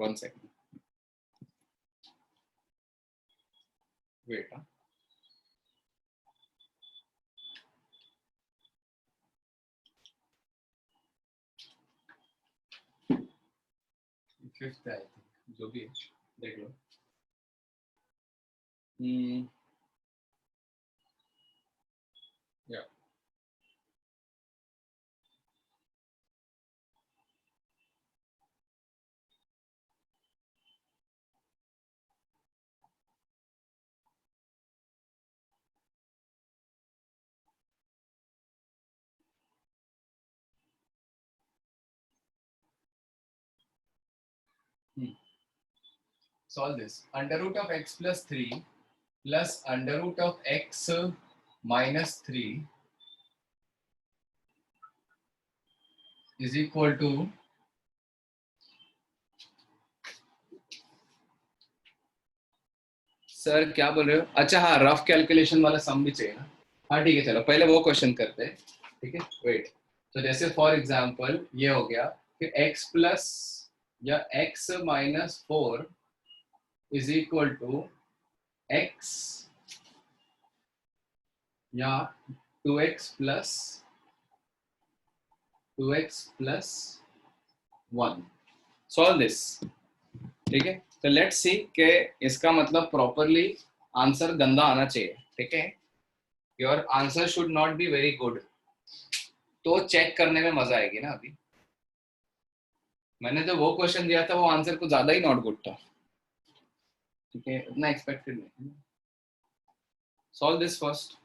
One second wait. Fifth I think जो भी है देख लो। या solve this. Under root of x plus 3 plus under root of x minus 3 is equal to sir क्या बोल रहे हो? अच्छा हाँ रफ कैलकुलेशन वाला सम भी चाहिए ना। हाँ ठीक है चलो पहले वो क्वेश्चन करते हैं, ठीक है वेट। तो जैसे फॉर एग्जांपल ये हो गया कि x प्लस या x minus 4 is equal to x या 2x प्लस 1। सॉल्व दिस, ठीक है। तो लेट्स सी के इसका मतलब प्रॉपरली आंसर गंदा आना चाहिए, ठीक है। Your answer should not be very good, तो चेक करने में मजा आएगी ना। अभी मैंने जो वो क्वेश्चन दिया था वो आंसर कुछ ज्यादा ही नॉट गुड था, ठीक है, उतना एक्सपेक्टेड नहीं। Solve this first.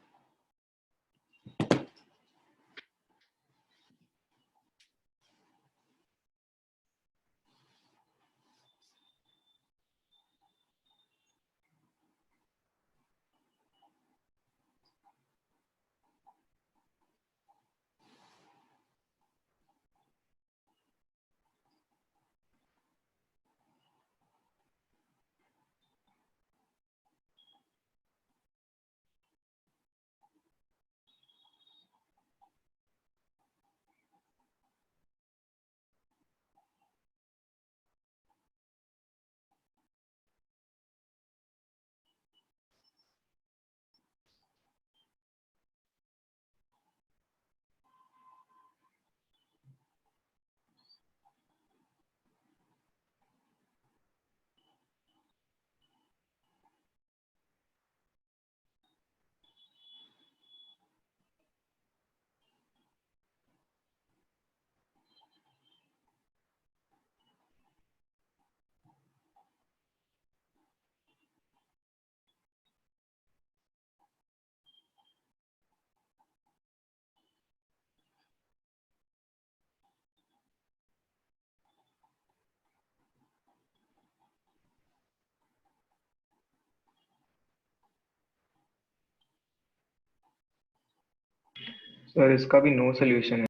सर इसका भी नो सोल्यूशन है।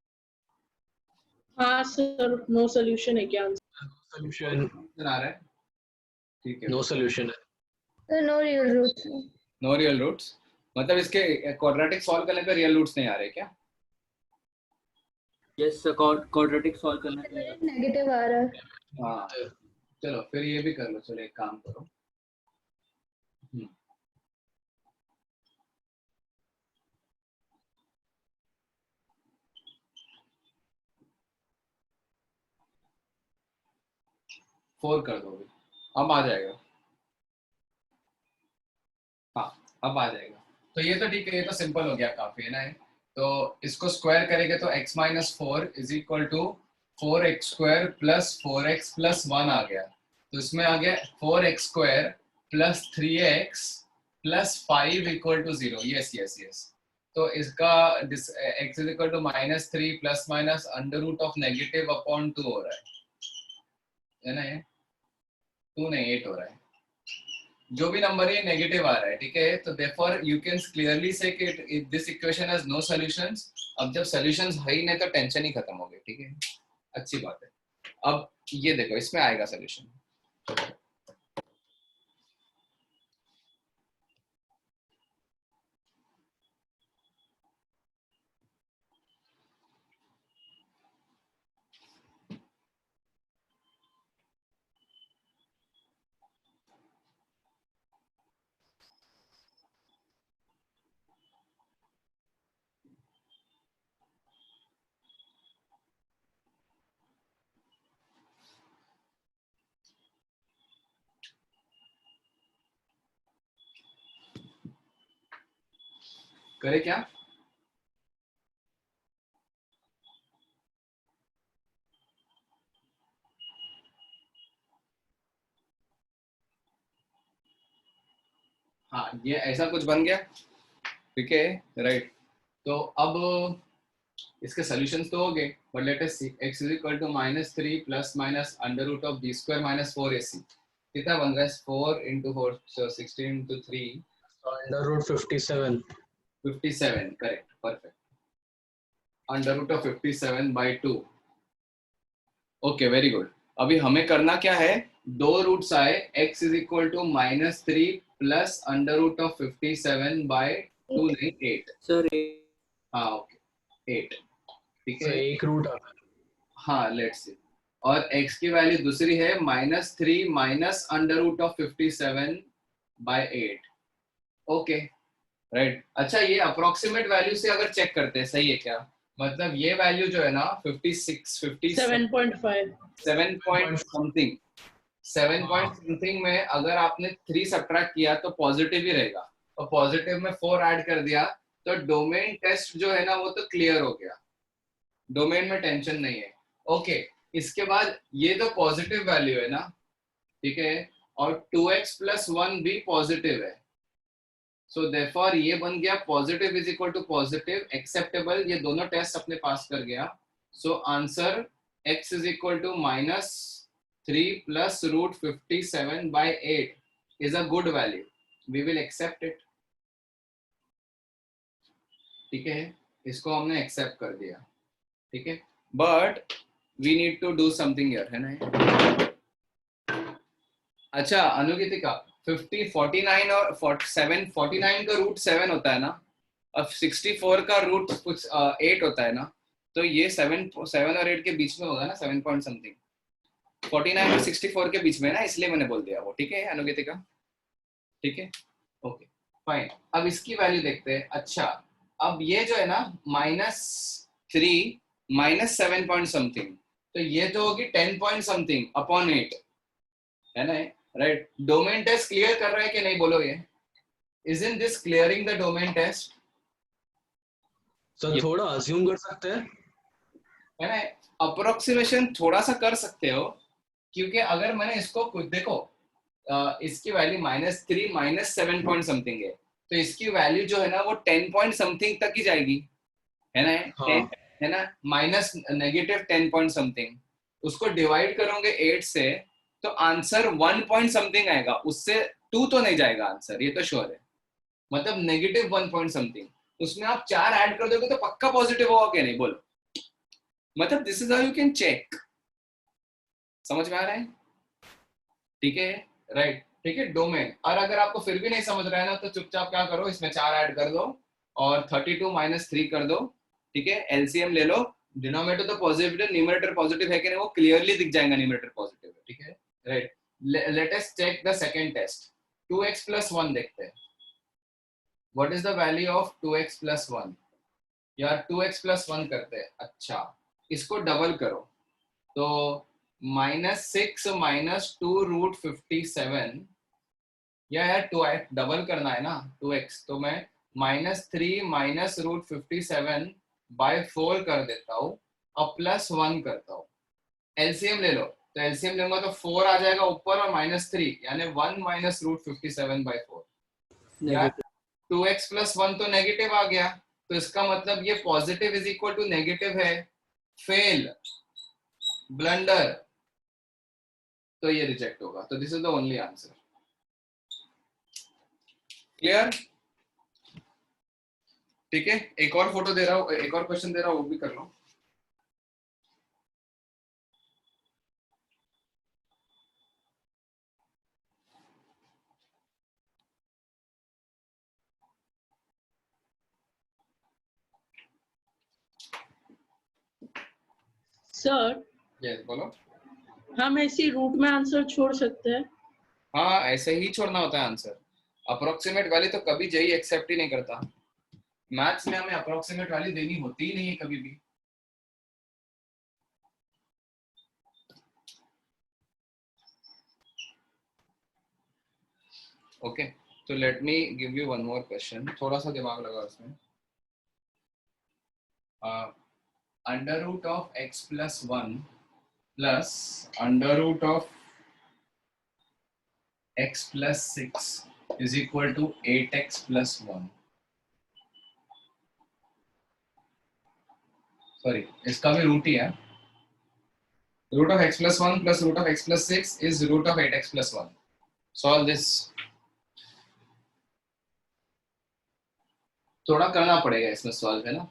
हाँ सर नो सोल्यूशन है क्या आंसर? सोल्यूशन आ रहा है, ठीक है। नो सोल्यूशन है। So no real roots. No real roots मतलब इसके क्वाड्रेटिक सॉल्व करने पे रियल रूट्स नहीं आ रहे क्या? यस क्वाड्रेटिक सॉल्व करना है। नेगेटिव आ रहा है। हाँ चलो फिर ये भी कर लो। चलो एक काम करो, 4 कर दो अभी, अब आ जाएगा। हाँ अब आ जाएगा। तो ये तो ठीक है, ये तो सिंपल हो गया काफी, है ना। तो इसको स्क्वायर करेंगे तो x minus 4 is equal to 4x square plus 4x plus 1 आ गया। तो इसमें आ गया 4x square plus 3x plus 5 equal to 0। Yes yes yes. तो इसका x is equal to minus 3 plus minus under root of negative upon 2 हो रहा है ना। ये 2 नहीं 8 हो रहा है, जो भी नंबर है नेगेटिव आ रहा है, ठीक है। तो therefore you can clearly see कि this equation has no solutions. अब जब सॉल्यूशंस है ही नहीं तो टेंशन ही खत्म हो गई, ठीक है, अच्छी बात है। अब ये देखो इसमें आएगा सॉल्यूशन। करे क्या? हाँ ये ऐसा कुछ बन गया, ठीक है, राइट। तो अब इसके सॉल्यूशंस तो हो गए, but let us see x is equal to minus 3 plus minus under root of b square minus 4ac कितना बन रहा है? 4 into 4 so 16 into 3 under root 57। 57 correct, perfect. Under root of 57 by 2। Okay very good. अभी हमें करना क्या है, दो रूट्स आए, x is equal to minus 3 plus under root of 57 by 2 नहीं 8। सर हाँ ओके 8, ठीक तो है। एक रूट आता है। हाँ लेट्स सी। और x की वैल्यू दूसरी है minus 3 minus under root of 57 by 8। Okay right. अच्छा ये अप्रोक्सीमेट वैल्यू से अगर चेक करते हैं सही है क्या, मतलब ये वैल्यू जो है ना 56 57 7.5 7 पॉइंट समथिंग 7 पॉइंट समथिंग में अगर आपने 3 सब्ट्रैक्ट किया तो पॉजिटिव ही रहेगा, और पॉजिटिव में 4 ऐड कर दिया तो डोमेन टेस्ट जो है ना वो तो क्लियर हो गया, डोमेन में टेंशन नहीं है। ओके इसके बाद ये तो पॉजिटिव वैल्यू है ना, ठीक है, और 2x प्लस 1 भी पॉजिटिव है। सो देयरफॉर ये बन गया positive is equal to positive acceptable, ये दोनों टेस्ट अपने पास कर गया। So answer x is equal to minus 3 plus root 57 by 8 is a good value, we will accept it, ठीक है, इसको हमने एक्सेप्ट कर दिया, ठीक है। But we need to do something here, है ना। अच्छा अनुगीतिका 50 49 और 47 49 का रूट 7 होता है ना, अब 64 का रूट कुछ 8 होता है ना, तो ये 7 और 8 के बीच में होगा ना, 7 पॉइंट समथिंग 49 और 64 के बीच में ना, इसलिए मैंने बोल दिया वो, ठीक है अनुगीतिका, ठीक है ओके फाइन। अब इसकी वैल्यू देखते हैं। अच्छा अब ये जो है ना माइनस 3 माइनस 7 पॉइंट समथिंग, तो ये तो होगी 10 पॉइंट समथिंग अपॉन 8, है ना, राइट। डोमेन टेस्ट क्लियर कर रहा है कि नहीं बोलो, ये isn't this clearing the domain test? Sir थोड़ा अज्यूम कर सकते हैं, है ना, अप्रोक्सीमेशन थोड़ा सा कर सकते हो, क्योंकि अगर मैंने इसको कुछ देखो इसकी value minus 3 minus 7 point something है, तो इसकी वैल्यू जो है ना वो 10 पॉइंट समथिंग तक ही जाएगी, है ना, हाँ। 10 है ना, माइनस नेगेटिव 10 पॉइंट समथिंग, उसको डिवाइड करोगे 8 से तो आंसर 1 पॉइंट समथिंग आएगा, उससे 2 तो नहीं जाएगा आंसर, ये तो श्योर है, मतलब नेगेटिव 1 पॉइंट समथिंग, उसमें आप 4 ऐड कर दोगे तो पक्का पॉजिटिव होगा क्या नहीं बोलो, मतलब this is how you can check, समझ में आ रहा है, ठीक है राइट, ठीक है डोमेन। और अगर आपको फिर भी नहीं समझ रहा है ना तो चुपचाप क्या करो, इसमें 4 ऐड कर दो और 32 माइनस 3 कर दो, ठीक है, एलसीएम ले लो, डिनोमिनेटर तो पॉजिटिव न्यूमरेटर पॉजिटिव है कि नहीं वो क्लियरली दिख जाएगा, न्यूमरेटर पॉजिटिव है, ठीक है right. Let us check the second test, 2x plus 1 देखते हैं, what is the value of 2x plus 1, यार 2x प्लस 1 करते हैं। अच्छा इसको डबल करो तो -6 -2√57 या यार 2x डबल करना है ना 2x, तो मैं -3 -√57 बाय 4 कर देता हूँ और +1 करता हूँ। एलसीएम ले लो, तो एलसीएम लूंगा तो 4 आ जाएगा ऊपर और -3 यानी 1 -√57 बाय 4। यार 2x + 1 तो नेगेटिव आ गया, तो इसका मतलब ये positive is equal to negative है, फेल, ब्लंडर, तो ये रिजेक्ट होगा। तो this is the only answer. Clear? ठीक है, एक और फोटो दे रहा हूँ, एक और क्वेश्चन दे रहा हूँ, वो भी कर लो। सर यस बोलो। हम ऐसी रूट में आंसर छोड़ सकते हैं? हाँ, ऐसे ही छोड़ना होता है आंसर। अप्रोक्सीमेट वैल्यू तो कभी जेई एक्सेप्ट ही नहीं करता। मैथ्स में हमें अप्रोक्सीमेट वैल्यू देनी होती ही नहीं है कभी भी। ओके, तो let me give you one more question, थोड़ा सा दिमाग लगा उसमें। Under root of x + 1 plus under root of x + 6 is equal to 8x + 1। Sorry, इसका भी रूट ही है। Root of x + 1 plus root of x + 6 is root of 8x + 1। Solve this. थोड़ा करना पड़ेगा इसमें सॉल्व, है ना।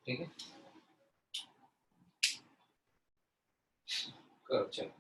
ठीक है, करो चलो।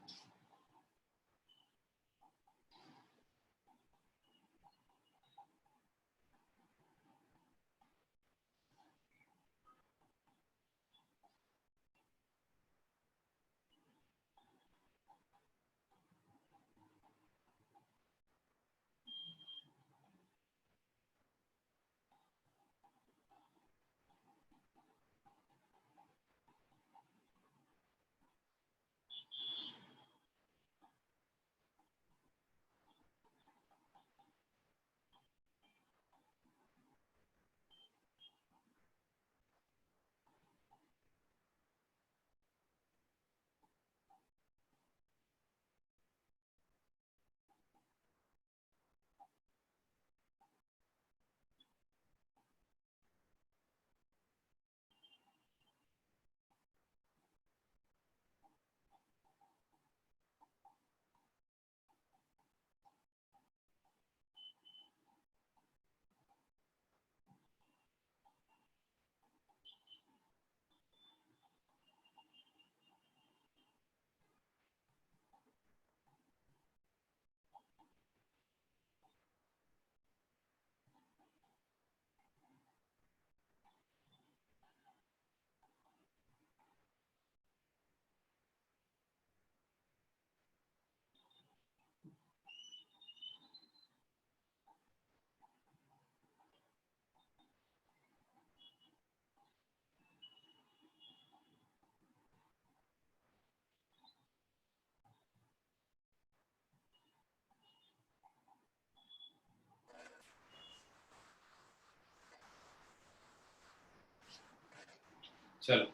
चलो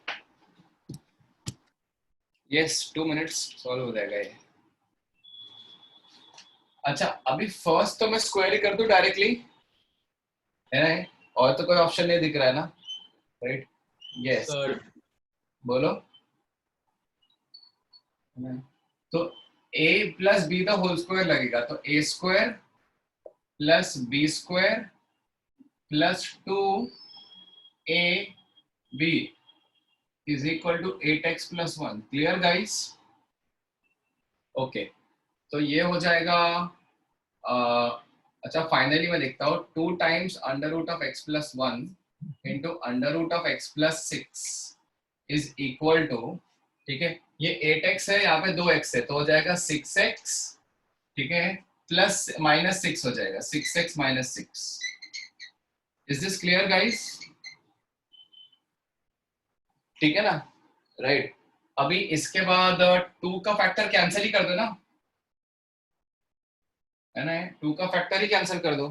यस 2 मिनट्स सॉल्व हो जाएगा ये। अच्छा, अभी फर्स्ट तो मैं स्क्वायर ही कर दूं डायरेक्टली, है ना, और तो कोई ऑप्शन नहीं दिख रहा है ना, राइट? यस सर बोलो। तो a + b का होल स्क्वायर लगेगा, तो a² + b² + 2ab is equal to 8x + 1। Clear guys? Okay, तो ये हो जाएगा। अच्छा, फाइनली मैं लिखता हूँ 2 times under root of x + 1 into under root of x + 6 is equal to, ठीक है, ये 8x है, यहाँ पे 2x है, तो हो जाएगा 6x, ठीक है, प्लस -6 हो जाएगा, 6x - 6। Is this clear guys? ठीक है ना, राइट। अभी इसके बाद 2 का फैक्टर कैंसिल ही कर दो ना, है ना, 2 का फैक्टर ही कैंसिल कर दो।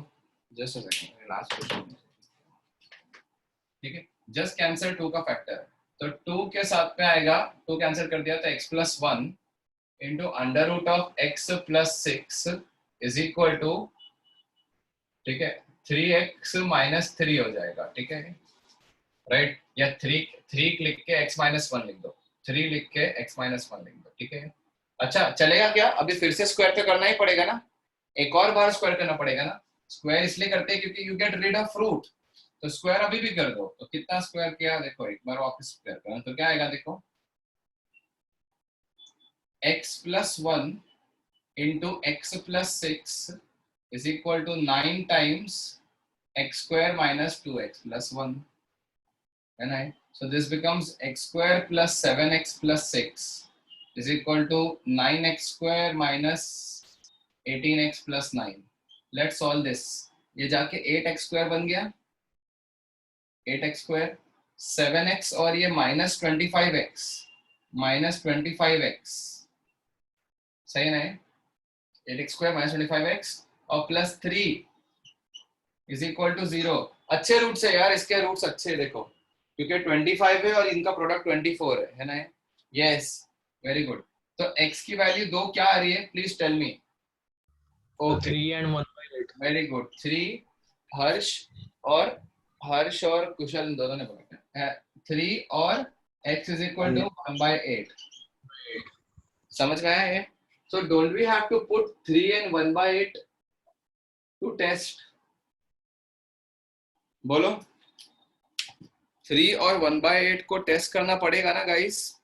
Just a second, last question, ठीक है, जस्ट कैंसिल 2 का फैक्टर। तो 2 के साथ में आएगा, 2 कैंसिल कर दिया तो x plus 1 into under root of x plus 6 is equal to, ठीक है, 3x माइनस 3 हो जाएगा, ठीक है, राइट। या 3 लिख के x माइनस 1 लिख दो, 3 लिख के x माइनस 1 लिख दो, ठीक है। अच्छा चलेगा क्या? अभी फिर से स्क्वायर तो करना ही पड़ेगा ना, एक और बार स्क्वायर करना पड़ेगा ना। स्क्वायर इसलिए करते हैं क्योंकि you get rid of root, तो स्क्वायर अभी भी कर दो। तो कितना स्क्वायर किया देखो, एक बार वापस स्क्वायर करो तो क्या आएगा देखो, x plus 1 into x plus 6 is equal to 9 times x square minus 2x plus 1, है ना। So this becomes x square plus 7x plus 6 is equal to 9x square minus 18x plus 9. Let's solve this. ये जाके 8x square बन गया, 8x square, 7x और ये minus 25x, minus 25x, सही ना है, 8x square minus 25x और plus 3 is equal to 0. अच्छे रूट से यार, इसके रूट्स अच्छे देखो, क्योंकि 25 है और इनका प्रोडक्ट 24 है ना। Yes, very good. तो x की वैल्यू 2 क्या आ रही है, please tell me. Okay, 3 and 1/8. Very good. 3 Harsh और कुशल दोनों ने बोला 3 और x इज इक्वल टू 1/8, समझ में आया है? So don't we have to put 3 and 1/8 to test? बोलो, 3 और 1/8 को टेस्ट करना पड़ेगा ना गाइस,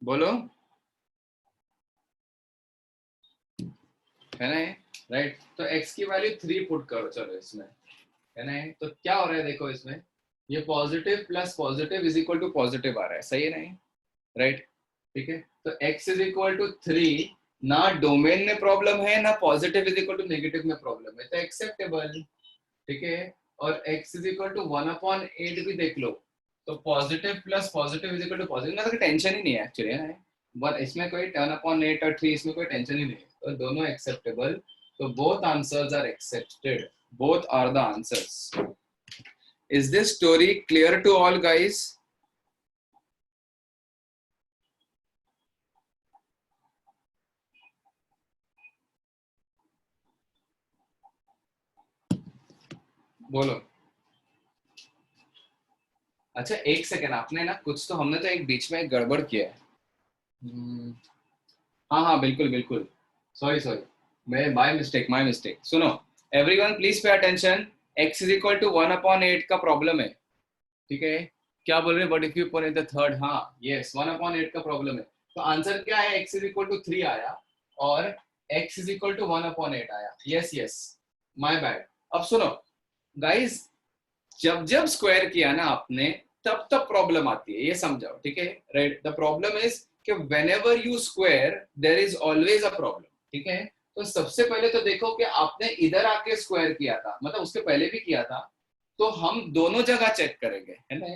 बोलो, है ना, राइट। तो x की वैल्यू 3 पुट करो, चलो इसमें, है ना। तो क्या हो रहा है देखो, इसमें ये positive plus positive is equal to positive आ रहा है, सही है नहीं, राइट, ठीक है। तो x इज इक्वल टू 3, ना डोमेन में प्रॉब्लम है ना positive is equal to negative में प्रॉब्लम है, तो एक्सेप्टेबल, ठीक है। और x इज इक्वल टू 1/8 भी देख लो, तो positive plus positive is equal to positive, मतलब टेंशन ही नहीं है एक्चुअली, है ना, इसमें कोई 1/8 और 3 इसमें कोई टेंशन ही नहीं है, तो दोनों एक्सेप्टेबल। तो both answers are accepted, both are the answers. Is this story clear to all guys? बोलो। अच्छा एक सेकेंड, आपने ना कुछ तो, हमने तो एक बीच में एक गड़बड़ किया है। हाँ हाँ बिल्कुल बिल्कुल, सॉरी माय मिस्टेक। सुनो everyone, please pay attention. x is equal to 1/8 का प्रॉब्लम है, ठीक है। क्या बोल रहे हैं, but if you put in the third, हाँ यस 1/8 का प्रॉब्लम है। तो आंसर क्या है, x इज इक्वल टू 3 आया और x इज इक्वल टू 1/8 आया। Yes my bad. अब सुनो गाइस, जब जब स्क्वायर किया ना आपने, तब तब प्रॉब्लम आती है, ये समझाओ, ठीक है, राइट। द प्रॉब्लम इज कि whenever you square there is always a problem, ठीक है। तो सबसे पहले तो देखो कि आपने इधर आके स्क्वायर किया था, मतलब उसके पहले भी किया था, तो हम दोनों जगह चेक करेंगे, है ना।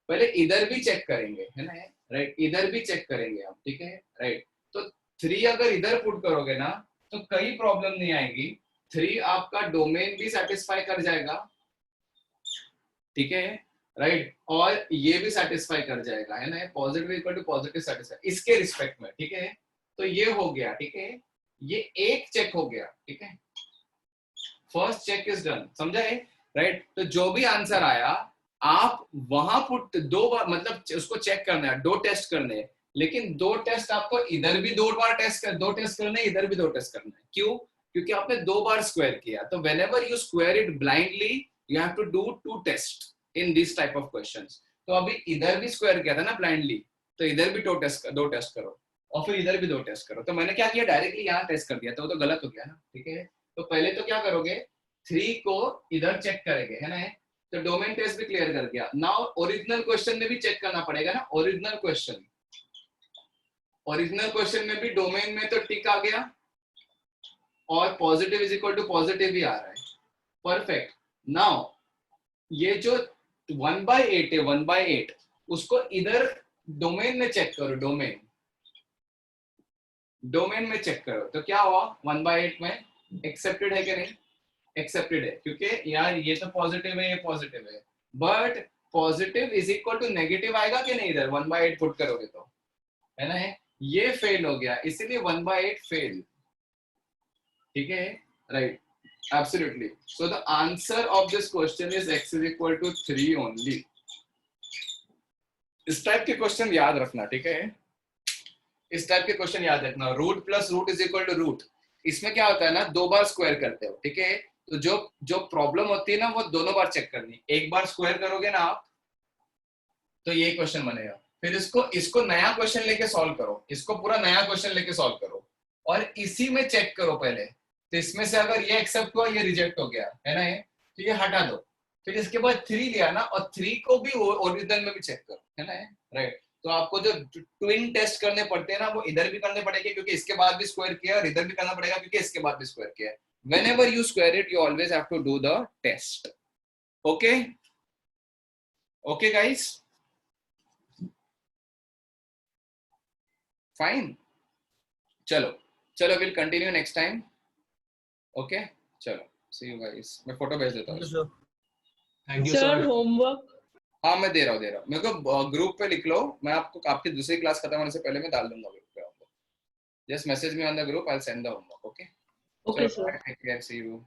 पहले इधर भी चेक करेंगे, है ना, राइट, इधर भी चेक करेंगे हम, ठीक है, राइट। तो 3 अगर इधर पुट करोगे ना तो कई प्रॉब्लम नहीं आएगी, 3 आपका डोमेन भी सेटिस्फाई कर जाएगा, ठीक है, राइट, और ये भी सेटिस्फाई कर जाएगा, है ना, positive equal to positive satisfy इसके रिस्पेक्ट में, ठीक है। तो ये हो गया, ठीक है, ये एक चेक हो गया, ठीक है, फर्स्ट चेक इज डन, समझा है, राइट। तो जो भी आंसर आया आप वहां पुट 2 बार, मतलब उसको चेक करना है, 2 टेस्ट करने हैं, लेकिन 2 टेस्ट आपको इधर भी 2 बार दो टेस्ट करने हैं, इधर भी 2 टेस्ट करना है। क्यों? क्योंकि आपने 2 बार स्क्वायर किया। तो whenever you square it blindly you have to do 2 tests in this type of questions। तो अभी इधर भी स्क्वायर किया था ना ब्लाइंडली, तो इधर भी 2 टेस्ट करो और फिर इधर भी 2 टेस्ट करो। तो मैंने क्या किया, डायरेक्टली यहाँ टेस्ट कर दिया, तो वो तो गलत हो गया ना, ठीक है। तो पहले तो क्या करोगे, 3 को इधर चेक करेंगे, है ना, तो डोमेन टेस्ट भी क्लियर कर दिया। नाउ ओरिजिनल क्वेश्चन में भी चेक करना पड़ेगा ना, ओरिजिनल क्वेश्चन में भी डोमेन में तो टिक आ गया, और positive is equal to positive भी आ रहा है. परफेक्ट. नाउ ये जो 1/8 है, 1/8 उसको इधर डोमेन में चेक करो. डोमेन में चेक करो तो क्या हुआ. 1/8 में एक्सेप्टेड है कि नहीं? एक्सेप्टेड है, क्योंकि यार ये तो पॉजिटिव है, ये पॉजिटिव है. But positive is equal to negative आएगा कि नहीं इधर 1/8 पुट करोगे तो, है ना. ये फेल हो गया, इसीलिए 1/8 फेल. ठीक है, right. Absolutely. So the answer of this question is x is equal to 3 only. इस टाइप के क्वेश्चन याद रखना, ठीक है. इस टाइप के क्वेश्चन याद रखना. Root plus root is equal to root. इसमें क्या होता है ना, 2 बार स्क्वायर करते हो, ठीक है. तो जो प्रॉब्लम होती है ना वो दोनों बार चेक करनी. एक बार स्क्वायर करोगे ना आप तो ये क्वेश्चन बनेगा. फिर इसको नया क्वेश्चन लेके सॉल्व करो. इसको पूरा नया क्वेश्चन लेके सॉल्व करो और इसी में चेक करो पहले. तो इसमें से अगर ये एक्सेप्ट हुआ, ये रिजेक्ट हो गया, है ना, ये तो ये हटा दो. फिर इसके बाद 3 लिया ना, और 3 को भी ओरिजिनल में भी चेक करो, है ना, राइट. तो आपको जो ट्विन टेस्ट करने पड़ते हैं ना वो इधर भी करने पड़ेंगे क्योंकि इसके बाद भी स्क्वायर किया, और इधर भी करना पड़ेगा क्योंकि इसके बाद भी स्क्वायर किया. Whenever you square it, you always have to do the test. Okay okay guys, fine. चलो will continue next time. Okay, चलो, सी यू गाइस. मैं फोटो भेज देता हूँ. Thank you sir sir. Homework हाँ मैं दे रहा हूँ. मेरे को ग्रुप पे लिख लो. मैं आपको आपकी दूसरी क्लास खत्म होने से पहले मैं डाल दूंगा ग्रुप पे. Just message me on the group, I will send the homework. Okay okay sir. Take care, see you.